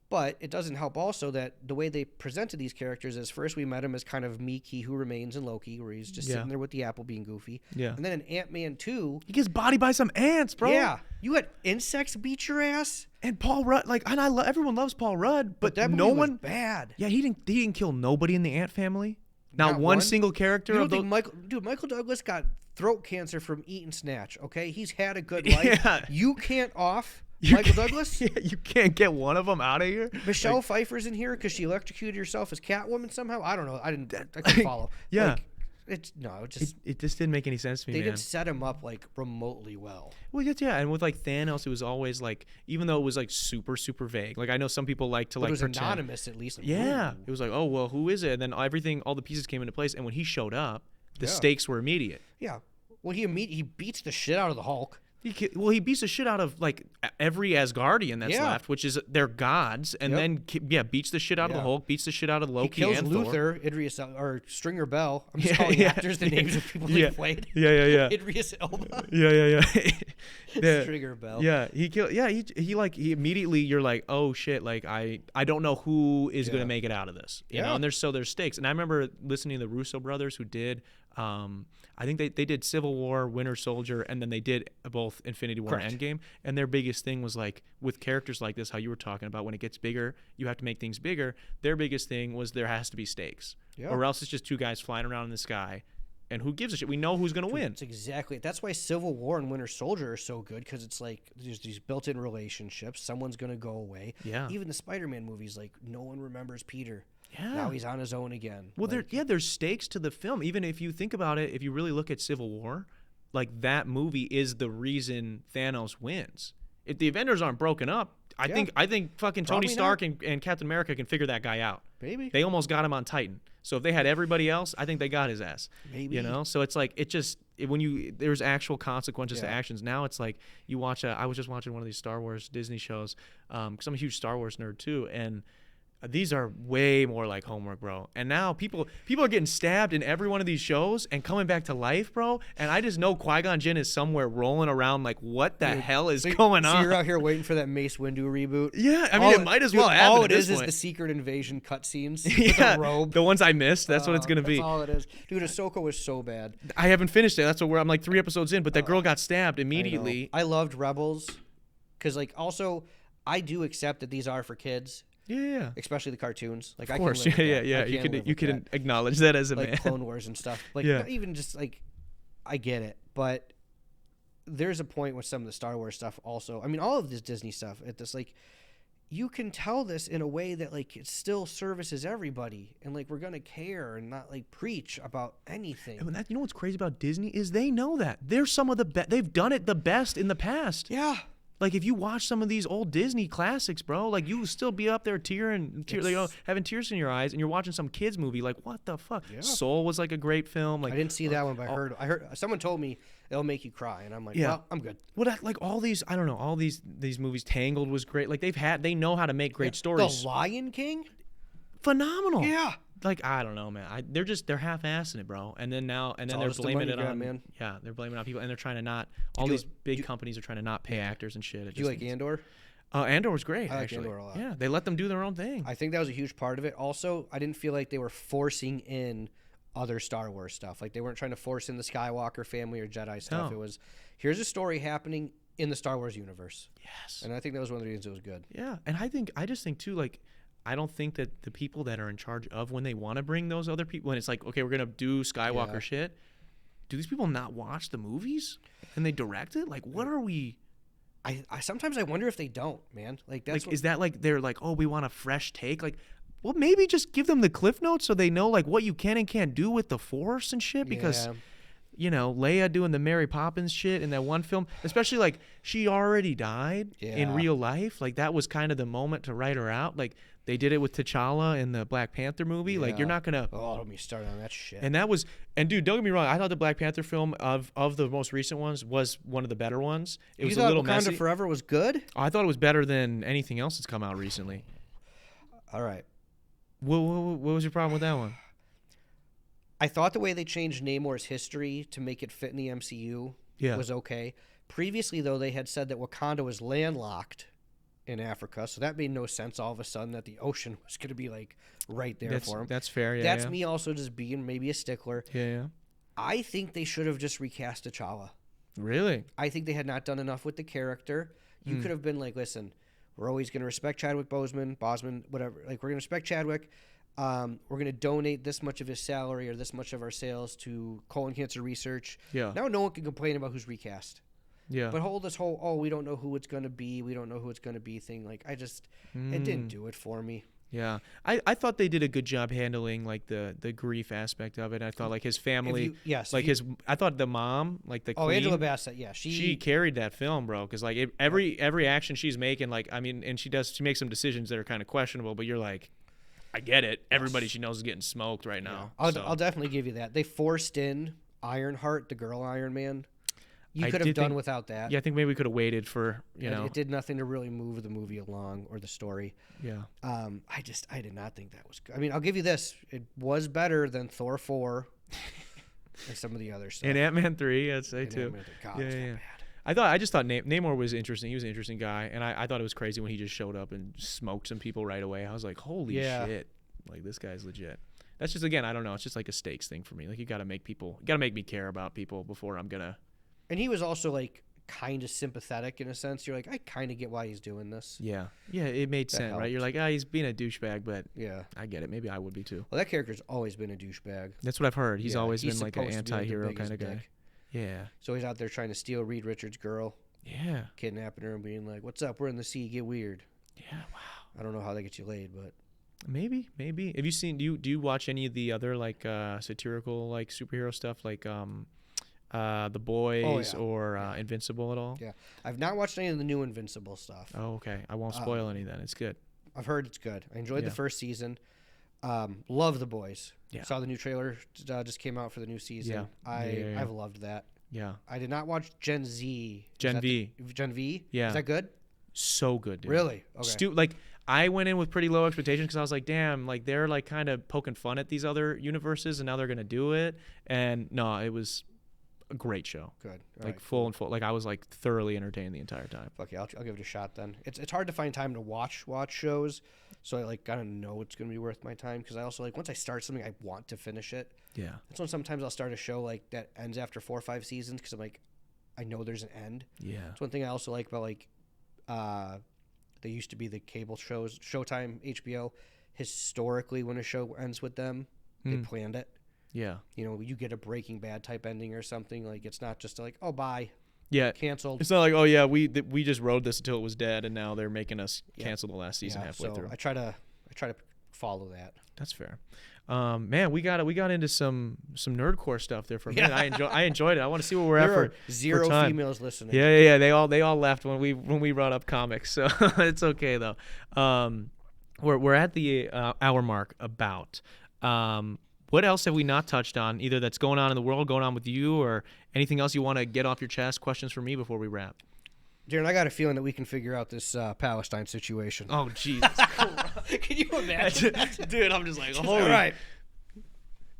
But it doesn't help also that the way they presented these characters is first we met him as kind of meek, he who remains in Loki, where he's just sitting there with the apple being goofy. Yeah. And then in Ant-Man 2, He gets bodied by some ants, bro. yeah, you had insects beat your ass, And Paul Rudd, like, and everyone loves Paul Rudd, but that movie no was one. bad. Yeah, he didn't kill nobody in the Ant family. Not one single character You of don't the. think Michael Douglas got throat cancer from eating snatch, okay? He's had a good life. Yeah. You can't off Michael Douglas? Yeah, you can't get one of them out of here. Michelle Pfeiffer's in here because she electrocuted herself as Catwoman somehow. I don't know. I couldn't follow. Yeah. Like, it just didn't make any sense to me, they man. didn't set him up like remotely well. Well, yeah, and with like Thanos, it was always like, even though it was like super, super vague. Like I know some people like to But like it was pretend. anonymous at least. Yeah, Ooh. it was like, oh well, who is it? And then all the pieces came into place. And when he showed up, the stakes were immediate. Yeah. Well, he beats the shit out of the Hulk. He beats the shit out of like every Asgardian that's Yeah. left, which is they're gods, and Yep. then beats the shit out of the Yeah. Hulk, beats the shit out of He Loki kills and Thor. Luther, Idris, or Stringer Bell. I'm just Yeah, calling yeah. actors the names of people Yeah. they played. Yeah. Idris Elba. Yeah. Yeah. Stringer Bell. Yeah, he killed. Yeah, he immediately. You're like, oh shit! Like I don't know who is gonna Yeah. make it out of this. You know, Yeah. and there's stakes. And I remember listening to the Russo brothers who did. I think they did Civil War, Winter Soldier, and then they did both Infinity War Correct. and Endgame. And their biggest thing was like with characters like this, how you were talking about when it gets bigger, you have to make things bigger. Their biggest thing was there has to be stakes, Yeah. or else it's just two guys flying around in the sky. And who gives a shit? We know who's gonna win. That's exactly. That's why Civil War and Winter Soldier are so good, because it's like there's these built-in relationships. Someone's gonna go away. Yeah. Even the Spider-Man movies, like no one remembers Peter. Yeah. Now he's on his own again. Well, like, there's stakes to the film. Even if you think about it, if you really look at Civil War, like that movie is the reason Thanos wins. If the Avengers aren't broken up, I Yeah. think fucking Tony Probably Stark and Captain America can figure that guy out. maybe. They almost got him on Titan. So if they had everybody else, I think they got his ass. Maybe. You know? So it's like there's actual consequences to Yeah. actions. Now it's like you watch I was just watching one of these Star Wars Disney shows because I'm a huge Star Wars nerd too, and these are way more like homework, bro. And now people are getting stabbed in every one of these shows and coming back to life, bro. And I just know Qui-Gon Jinn is somewhere rolling around like, what the hell is going So on? you're out here waiting for that Mace Windu reboot. Yeah, I mean, it might as well happen All at it this is point. the secret invasion cutscenes with Yeah, the robe. the ones I missed. That's what it's gonna be. That's all it is. Dude, Ahsoka was so bad. I haven't finished it. That's what I'm like 3 episodes in, but that girl got stabbed I know. immediately. I loved Rebels, because like also I do accept that these are for kids, Yeah. especially the cartoons. Like Of I course, can live with that. yeah. I You can can live you with can that. acknowledge that as a Like man. Clone Wars and stuff. Like Yeah. not even just like I get it, but there's a point with some of the Star Wars stuff also. I mean, all of this Disney stuff. At this like, you can tell this in a way that like it still services everybody, and like we're gonna care and not like preach about anything. And you know what's crazy about Disney is they know that they're some of the best. They've done it the best in the past. Yeah. Like if you watch some of these old Disney classics, bro, like you will still be up there having tears in your eyes, and you're watching some kids movie. Like what the fuck? Yeah. Soul was like a great film. Like I didn't see that one, but I heard someone told me it'll make you cry, and I'm like, Yeah. well, I'm good. like all these, I don't know, all these movies. Tangled was great. Like they know how to make great stories. The Lion King. Phenomenal. Yeah. Like I don't know, man. They're half-assing it, bro. And then all they're just the blaming money it grab, on man. Yeah, they're blaming it on people, and they're trying to not. All you these like- big companies are trying to not pay actors and shit. Do you like Andor? Andor was great. I like actually. Andor a lot. Yeah, they let them do their own thing. I think that was a huge part of it. Also, I didn't feel like they were forcing in other Star Wars stuff. Like they weren't trying to force in the Skywalker family or Jedi stuff. No. It was here's a story happening in the Star Wars universe. Yes. And I think that was one of the reasons it was good. Yeah, and I just think too, like, I don't think that the people that are in charge of when they want to bring those other people, when it's like, okay, we're gonna do Skywalker Yeah. shit, do these people not watch the movies and they direct it? Like, what are we? I sometimes I wonder if they don't, man. Like that's Like, is that like they're like, oh, we want a fresh take? Like, well, maybe just give them the cliff notes so they know like what you can and can't do with the Force and shit. Because, Yeah. you know, Leia doing the Mary Poppins shit in that one film, especially like she already died in Yeah. real life. Like that was kind of the moment to write her out. Like they did it with T'Challa in the Black Panther movie. Like you're Yeah. not gonna. Oh, don't be started on that shit. And that was, and dude, don't get me wrong. I thought the Black Panther film of the most recent ones was one of the better ones. It you was thought a little Wakanda messy. Forever was good? I thought it was better than anything else that's come out recently. All right. What was your problem with that one? I thought the way they changed Namor's history to make it fit in the MCU Yeah. was okay. Previously, though, they had said that Wakanda was landlocked in Africa, so that made no sense all of a sudden that the ocean was going to be like right there for him. That's fair. Yeah. That's yeah. me also just being maybe a stickler. Yeah. Yeah. I think they should have just recast T'Challa. Really? I think they had not done enough with the character. You could have been like, listen, we're always going to respect Chadwick Boseman, whatever. Like, we're going to respect Chadwick. We're going to donate this much of his salary or this much of our sales to colon cancer research. Yeah. Now no one can complain about who's recast. Yeah. But hold this whole, oh, we don't know who it's going to be. We don't know who it's going to be thing. Like, it didn't do it for me. Yeah. I thought they did a good job handling like the grief aspect of it. I thought like his family, I thought the mom, like the Oh, queen, Angela Bassett, yeah. she carried that film, bro. Because like every action she's making, like I mean, and she makes some decisions that are kind of questionable, but you're like, I get it. Everybody she knows is getting smoked right now. I'll definitely give you that. They forced in Ironheart, the girl Iron Man. You I could have did done think- without that. Yeah, I think maybe we could have waited for It did nothing to really move the movie along or the story. Yeah. I did not think that was good. I mean, I'll give you this. It was better than Thor 4 and some of the other stuff. And Ant-Man 3, I'd say And too. Ant-Man 3. God, Yeah, it's not yeah. bad. I just thought Namor was interesting. He was an interesting guy, and I thought it was crazy when he just showed up and smoked some people right away. I was like, holy Yeah. shit, like this guy's legit. That's just, again, I don't know. It's just like a stakes thing for me. Like you got to make me care about people before I'm gonna. And he was also like kind of sympathetic in a sense. You're like, I kind of get why he's doing this. Yeah, it made That sense, right? You're helped. like, he's being a douchebag, but Yeah. I get it. Maybe I would be too. Well, that character's always been a douchebag. That's what I've heard. He's Yeah, always been like an supposed to be, like, the anti-hero biggest kind of guy. dick. Yeah, So he's out there trying to steal Reed Richards' girl, yeah, kidnapping her and being like, what's up? We're in the sea. Get weird. yeah. Wow. I don't know how that gets you laid, but Maybe. Have you seen? Do you watch any of the other like satirical like superhero stuff like The Boys yeah. or Invincible at all? yeah. I've not watched any of the new Invincible stuff. Oh, okay. I won't spoil any then. It's good. I've heard it's good. I enjoyed Yeah. the first season. Love The Boys. Yeah. Saw the new trailer just came out for the new season. Yeah. Yeah. I've loved that. Yeah. I did not watch Gen Z. Is Gen that V. Gen V? Yeah. Is that good? So good, dude. Really? Okay. Like I went in with pretty low expectations because I was like, damn, like they're like kind of poking fun at these other universes and now they're gonna do it. And no, it was a great show. Good. All Like right, full and full. Like I was like thoroughly entertained the entire time. Fuck yeah, I'll give it a shot then. It's hard to find time to watch shows, so I like gotta know it's gonna be worth my time because I also like once I start something I want to finish it. Yeah. That's when sometimes I'll start a show like that ends after 4 or 5 seasons because I'm like I know there's an end. Yeah. That's one thing I also like about like they used to be the cable shows, Showtime, HBO. Historically, when a show ends with them, they planned it. Yeah. You know, you get a Breaking Bad type ending or something. Like it's not just like, oh, bye, Yeah. canceled. It's not like, oh yeah, we just rode this until it was dead, and now they're making us Yeah. cancel the last season halfway so through. I try to follow that. That's fair. Man, we got into some nerdcore stuff there for a minute. I enjoyed it. I want to see where we're at There for are zero time. females listening. Yeah. They all left when we brought up comics, so it's okay though. We're at the hour mark about. What else have we not touched on? Either that's going on in the world, going on with you, or anything else you want to get off your chest? Questions for me before we wrap. Darren, I got a feeling that we can figure out this Palestine situation. Oh Jesus, Can you imagine? dude! I'm just like, holy. All right.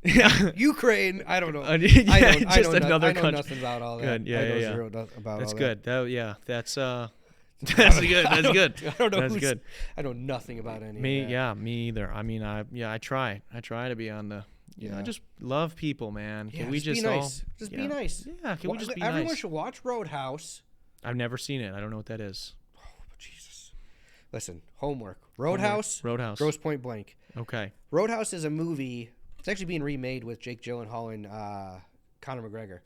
Yeah. Ukraine, I don't know. Yeah, I just know another I know country. nothing about all that. Good. Yeah, I know yeah. zero about That's all good. That's that's good. That's good. That. I don't know. That's good. I know nothing about any Me, of that. yeah, me either. I mean, I try to be on the. I just love people, man. Can we just be all nice? Just yeah. be nice. Yeah, can we just be Everyone nice? should watch Roadhouse. I've never seen it. I don't know what that is. Jesus. Listen, homework. Roadhouse. Roadhouse. Gross Point Blank. Okay. Roadhouse is a movie. It's actually being remade with Jake Gyllenhaal and Conor McGregor.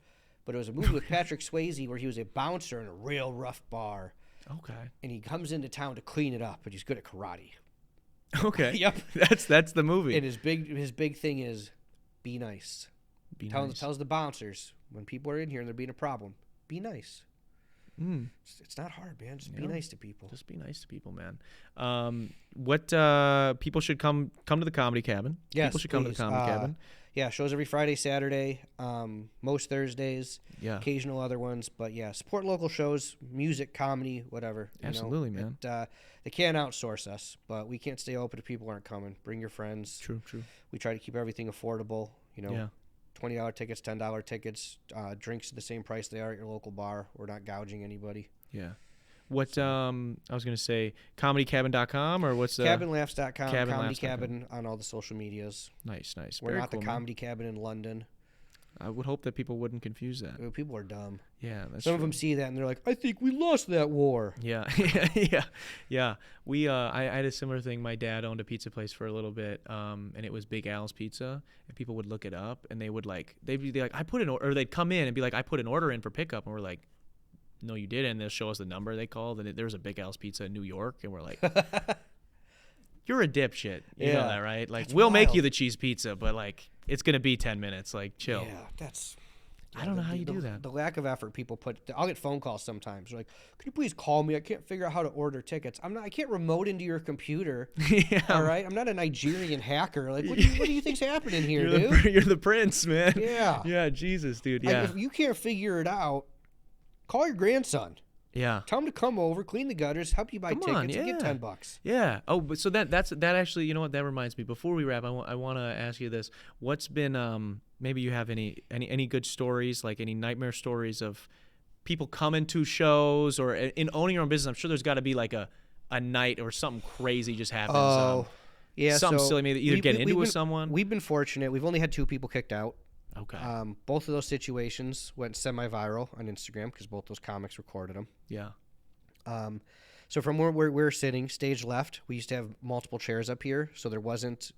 But it was a movie with Patrick Swayze where he was a bouncer in a real rough bar. Okay. And he comes into town to clean it up, but he's good at karate. Okay. Yep. That's the movie. And his big thing is be nice. Be nice. Tells the bouncers when people are in here and they're being a problem, be nice. It's not hard, man. Just be nice to people. Just be nice to people, man. What people should come to the Comedy Cabin. Yes, People should come to the please. Comedy Cabin. Yeah, shows every Friday, Saturday, most Thursdays, Yeah. occasional other ones. But yeah, support local shows, music, comedy, whatever. you know. Absolutely, man. They can't outsource us, but we can't stay open if people aren't coming. Bring your friends. True. We try to keep everything affordable. You know, Yeah. $20 tickets, $10 tickets, drinks at the same price they are at your local bar. We're not gouging anybody. Yeah. What I was gonna say, comedycabin.com or what's the Cabinlaughs.com, Comedy Cabinlaughs.com. Cabin on all the social medias. Nice. We're Very not cool, the man. Comedy Cabin in London. I would hope that people wouldn't confuse that. People are dumb. Yeah, that's Some of true. them see that and they're like, I think we lost that war. Yeah. We I had a similar thing. My dad owned a pizza place for a little bit, and it was Big Al's Pizza. And people would look it up, and they'd be like, I put an order, or they'd come in and be like, I put an order in for pickup, and we're like, no, you didn't. And they'll show us the number they called, and there's a Big Al's Pizza in New York, and we're like, you're a dipshit. You know Yeah. that, right? Like, That's we'll make wild. you the cheese pizza, but like, it's gonna be 10 minutes. Like, chill. Yeah, that's. I don't know how you do that. The lack of effort people put. I'll get phone calls sometimes. They're like, "Could you please call me? I can't figure out how to order tickets. I can't remote into your computer. Yeah. All right, I'm not a Nigerian hacker. Like, what do you think's happening here, You're dude? you're the prince, man. Yeah. Yeah, Jesus, dude. Like, Yeah. if you can't figure it out, Call your grandson. Yeah. Tell him to come over, clean the gutters, help you buy Come tickets, on, and get yeah. $10. Yeah. Oh, but so that actually, you know what, that reminds me. Before we wrap, I want to ask you this. What's been maybe you have any good stories, like any nightmare stories of people coming to shows or in owning your own business? I'm sure there's got to be like a night or something crazy just happens. Yeah, something so silly, maybe either get into with someone. We've been fortunate. We've only had 2 people kicked out. Okay. Both of those situations went semi-viral on Instagram because both those comics recorded them. Yeah. So from where we're sitting, stage left, we used to have multiple chairs up here, so there wasn't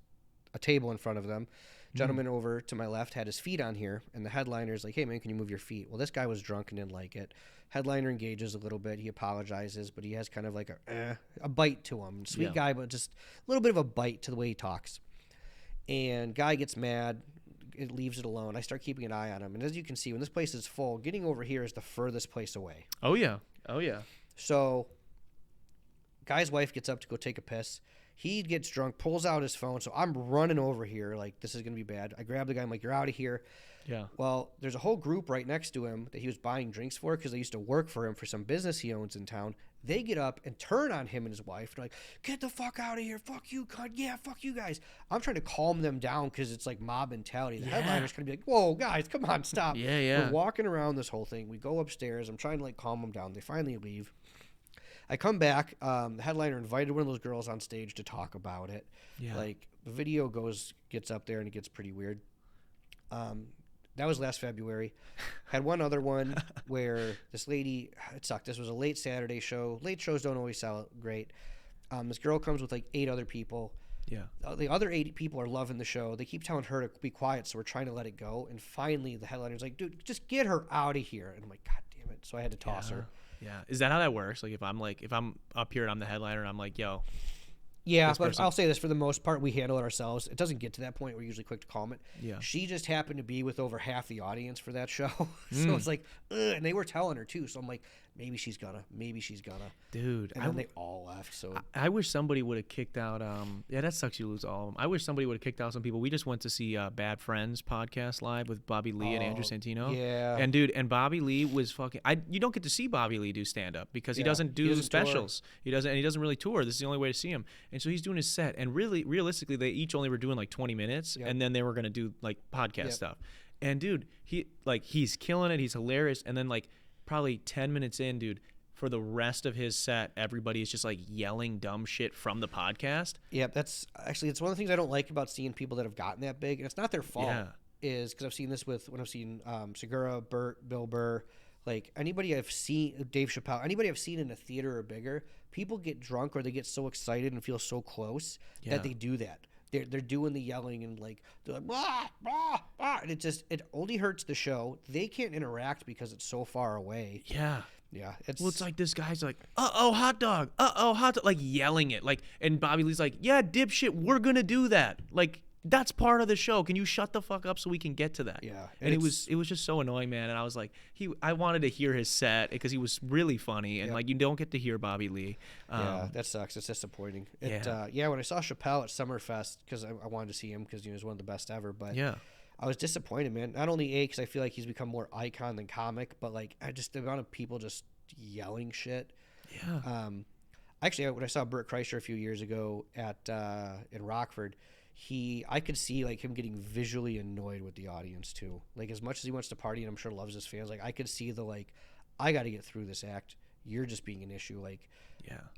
a table in front of them. Gentleman over to my left had his feet on here, and the headliner's like, hey, man, can you move your feet? Well, this guy was drunk and didn't like it. Headliner engages a little bit. He apologizes, but he has kind of like a bite to him. Sweet guy, but just a little bit of a bite to the way he talks. And guy gets mad. It leaves it alone. I start keeping an eye on him. And as you can see, when this place is full, getting over here is the furthest place away. Oh, yeah. Oh, yeah. So guy's wife gets up to go take a piss. He gets drunk, pulls out his phone. So I'm running over here like, this is going to be bad. I grab the guy. I'm like, you're out of here. Yeah. Well, there's a whole group right next to him that he was buying drinks for because they used to work for him for some business he owns in town. They get up and turn on him and his wife. They're like, get the fuck out of here. Fuck you, cunt. Yeah, fuck you guys. I'm trying to calm them down because it's like mob mentality. The headliner's going to be like, whoa, guys, come on, stop. Yeah. We're walking around this whole thing. We go upstairs. I'm trying to like calm them down. They finally leave. I come back. The headliner invited one of those girls on stage to talk about it. Yeah. Like the video gets up there and it gets pretty weird. That was last February. Had one other one where this lady, it sucked. This was a late Saturday show. Late shows don't always sell great. This girl comes with like 8 other people. Yeah. The other 8 people are loving the show. They keep telling her to be quiet, so we're trying to let it go. And finally, the headliner's like, dude, just get her out of here. And I'm like, God damn it. So I had to toss her. Yeah. Is that how that works? Like if I'm up here and I'm the headliner and I'm like, yo. Yeah, but I'll say this, for the most part, we handle it ourselves. It doesn't get to that point. We're usually quick to calm it. Yeah. She just happened to be with over half the audience for that show. So it's like, ugh, and they were telling her too. So I'm like, maybe she's gonna. Dude. And then they all left. So I wish somebody would have kicked out. Yeah, that sucks. You lose all of them. I wish somebody would have kicked out some people. We just went to see Bad Friends podcast live with Bobby Lee and Andrew Santino. yeah. And dude, and Bobby Lee was fucking. You don't get to see Bobby Lee do stand up because he doesn't do specials. He doesn't really tour. This is the only way to see him. And so he's doing his set. And really, realistically, they each only were doing like 20 minutes, and then they were gonna do like podcast stuff. And dude, he's killing it. He's hilarious. And then like probably 10 minutes in, dude, for the rest of his set, everybody is just like yelling dumb shit from the podcast. Yeah, that's actually, it's one of the things I don't like about seeing people that have gotten that big, and it's not their fault. Yeah. Is because I've seen this when I've seen Segura, Burt, Bill Burr, like anybody I've seen, Dave Chappelle, anybody I've seen in a theater or bigger, people get drunk or they get so excited and feel so close that they do that. They're doing the yelling and like they're like blah, blah, blah, and it only hurts the show. They can't interact because it's so far away. Yeah. Yeah, It's like this guy's like, hot dog, hot dog, like yelling it, like, and Bobby Lee's like, yeah, dipshit, we're gonna do that, like. That's part of the show. Can you shut the fuck up so we can get to that? Yeah. And it was just so annoying, man. And I was like, I wanted to hear his set because he was really funny. And like, you don't get to hear Bobby Lee. Yeah, that sucks. It's disappointing. When I saw Chappelle at Summerfest, because I wanted to see him because he was one of the best ever. But I was disappointed, man. Not only because I feel like he's become more icon than comic, but like the amount of people just yelling shit. Yeah. Actually, when I saw Burt Kreischer a few years ago in Rockford, I could see like him getting visually annoyed with the audience too. Like as much as he wants to party and I'm sure loves his fans, like I could see the like, I got to get through this act. You're just being an issue. Like,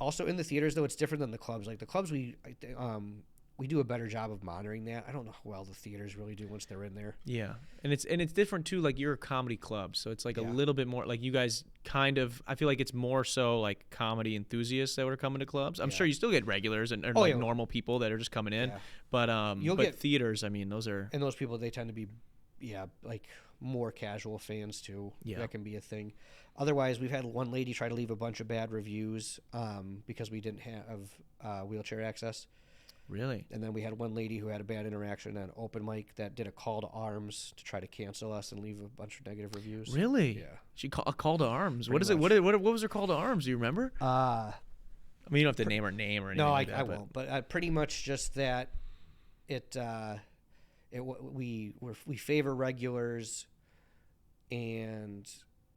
Also in the theaters though, it's different than the clubs. Like the clubs, we do a better job of monitoring that. I don't know how well the theaters really do once they're in there. Yeah, and it's different too. Like you're a comedy club, so it's like a little bit more like you guys kind of. I feel like it's more so like comedy enthusiasts that are coming to clubs. I'm sure you still get regulars and normal people that are just coming in, but get theaters. I mean, those people, they tend to be, like more casual fans too. Yeah, that can be a thing. Otherwise, we've had one lady try to leave a bunch of bad reviews because we didn't have wheelchair access. Really? And then we had one lady who had a bad interaction at an open mic that did a call to arms to try to cancel us and leave a bunch of negative reviews. Really? Yeah. She a call to arms. Pretty what is much. it? What was her call to arms? Do you remember? I mean, you don't have to name her name or anything. No, like that, I won't. But pretty much just that we favor regulars, and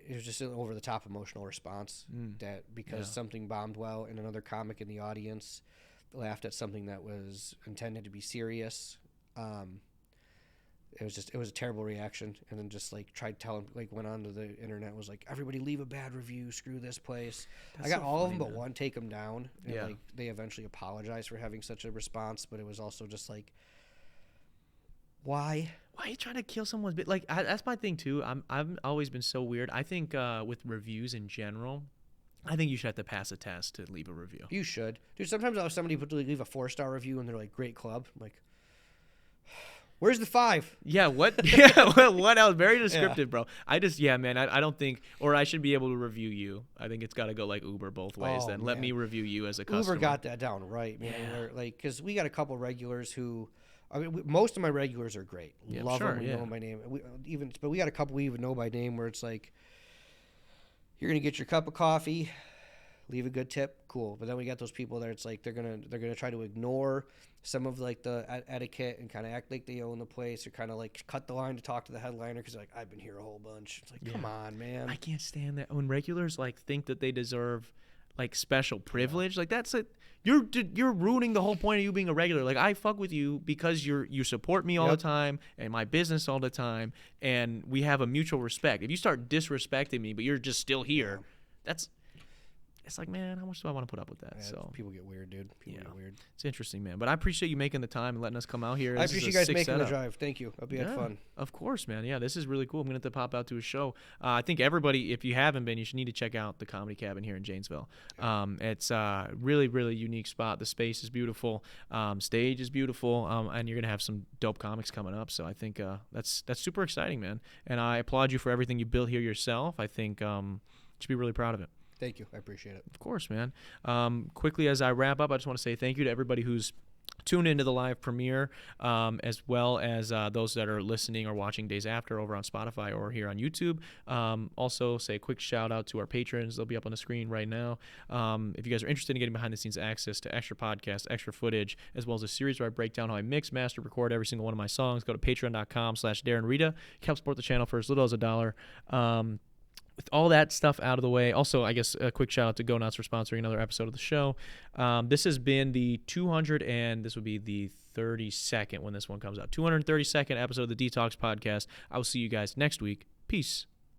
it was just an over the top emotional response that because something bombed well and another comic in the audience laughed at something that was intended to be serious. It was a terrible reaction, and then just like tried telling, like went onto the internet and was like, everybody leave a bad review, screw this place. I got all of them but one, take them down, and like they eventually apologized for having such a response, but it was also just like, why are you trying to kill someone's bit? Like that's my thing too. I've always been so weird. I think with reviews in general, I think you should have to pass a test to leave a review. You should, dude. Sometimes I'll have somebody leave a 4-star review and they're like, great club. I'm like, where's the 5? Yeah, what? Yeah, what else? Very descriptive, bro. I just, man, I don't think, or I should be able to review you. I think it's got to go like Uber both ways. Oh, then let man. me review you as a customer. Uber got that down right, man. Where, like, because we got a couple regulars who, I mean, most of my regulars are great. Yeah, Love sure, them. We know them by name. But we got a couple we even know by name where it's like, you're gonna get your cup of coffee, leave a good tip, cool. But then we got those people that it's like they're gonna try to ignore some of like the etiquette and kind of act like they own the place, or kind of like cut the line to talk to the headliner because like I've been here a whole bunch. It's like, come on, man. I can't stand that when regulars like think that they deserve like special privilege. Like that's it. You're ruining the whole point of you being a regular. Like I fuck with you because you support me all the time and my business all the time, and we have a mutual respect. If you start disrespecting me, but you're just still here, it's like, man, how much do I want to put up with that? Yeah, so people get weird, dude. People get weird. It's interesting, man. But I appreciate you making the time and letting us come out here. I appreciate you guys making the drive. Thank you. Hope you had fun. Of course, man. Yeah, this is really cool. I'm going to have to pop out to a show. I think everybody, if you haven't been, you should need to check out the Comedy Cabin here in Janesville. It's a really, really unique spot. The space is beautiful. Stage is beautiful. And you're going to have some dope comics coming up. So I think that's super exciting, man. And I applaud you for everything you built here yourself. I think you should be really proud of it. Thank you. I appreciate it. Of course, man. Quickly, as I wrap up, I just want to say thank you to everybody who's tuned into the live premiere, as well as those that are listening or watching days after over on Spotify or here on YouTube. Also, say a quick shout out to our patrons. They'll be up on the screen right now. If you guys are interested in getting behind the scenes access to extra podcasts, extra footage, as well as a series where I break down how I mix, master, record every single one of my songs, go to patreon.com/DarrenRita. Help support the channel for as little as $1. With all that stuff out of the way, also, I guess a quick shout out to Go Nutz for sponsoring another episode of the show. This has been the 200, and this will be the 32nd when this one comes out. 232nd episode of the Detox Podcast. I will see you guys next week. Peace.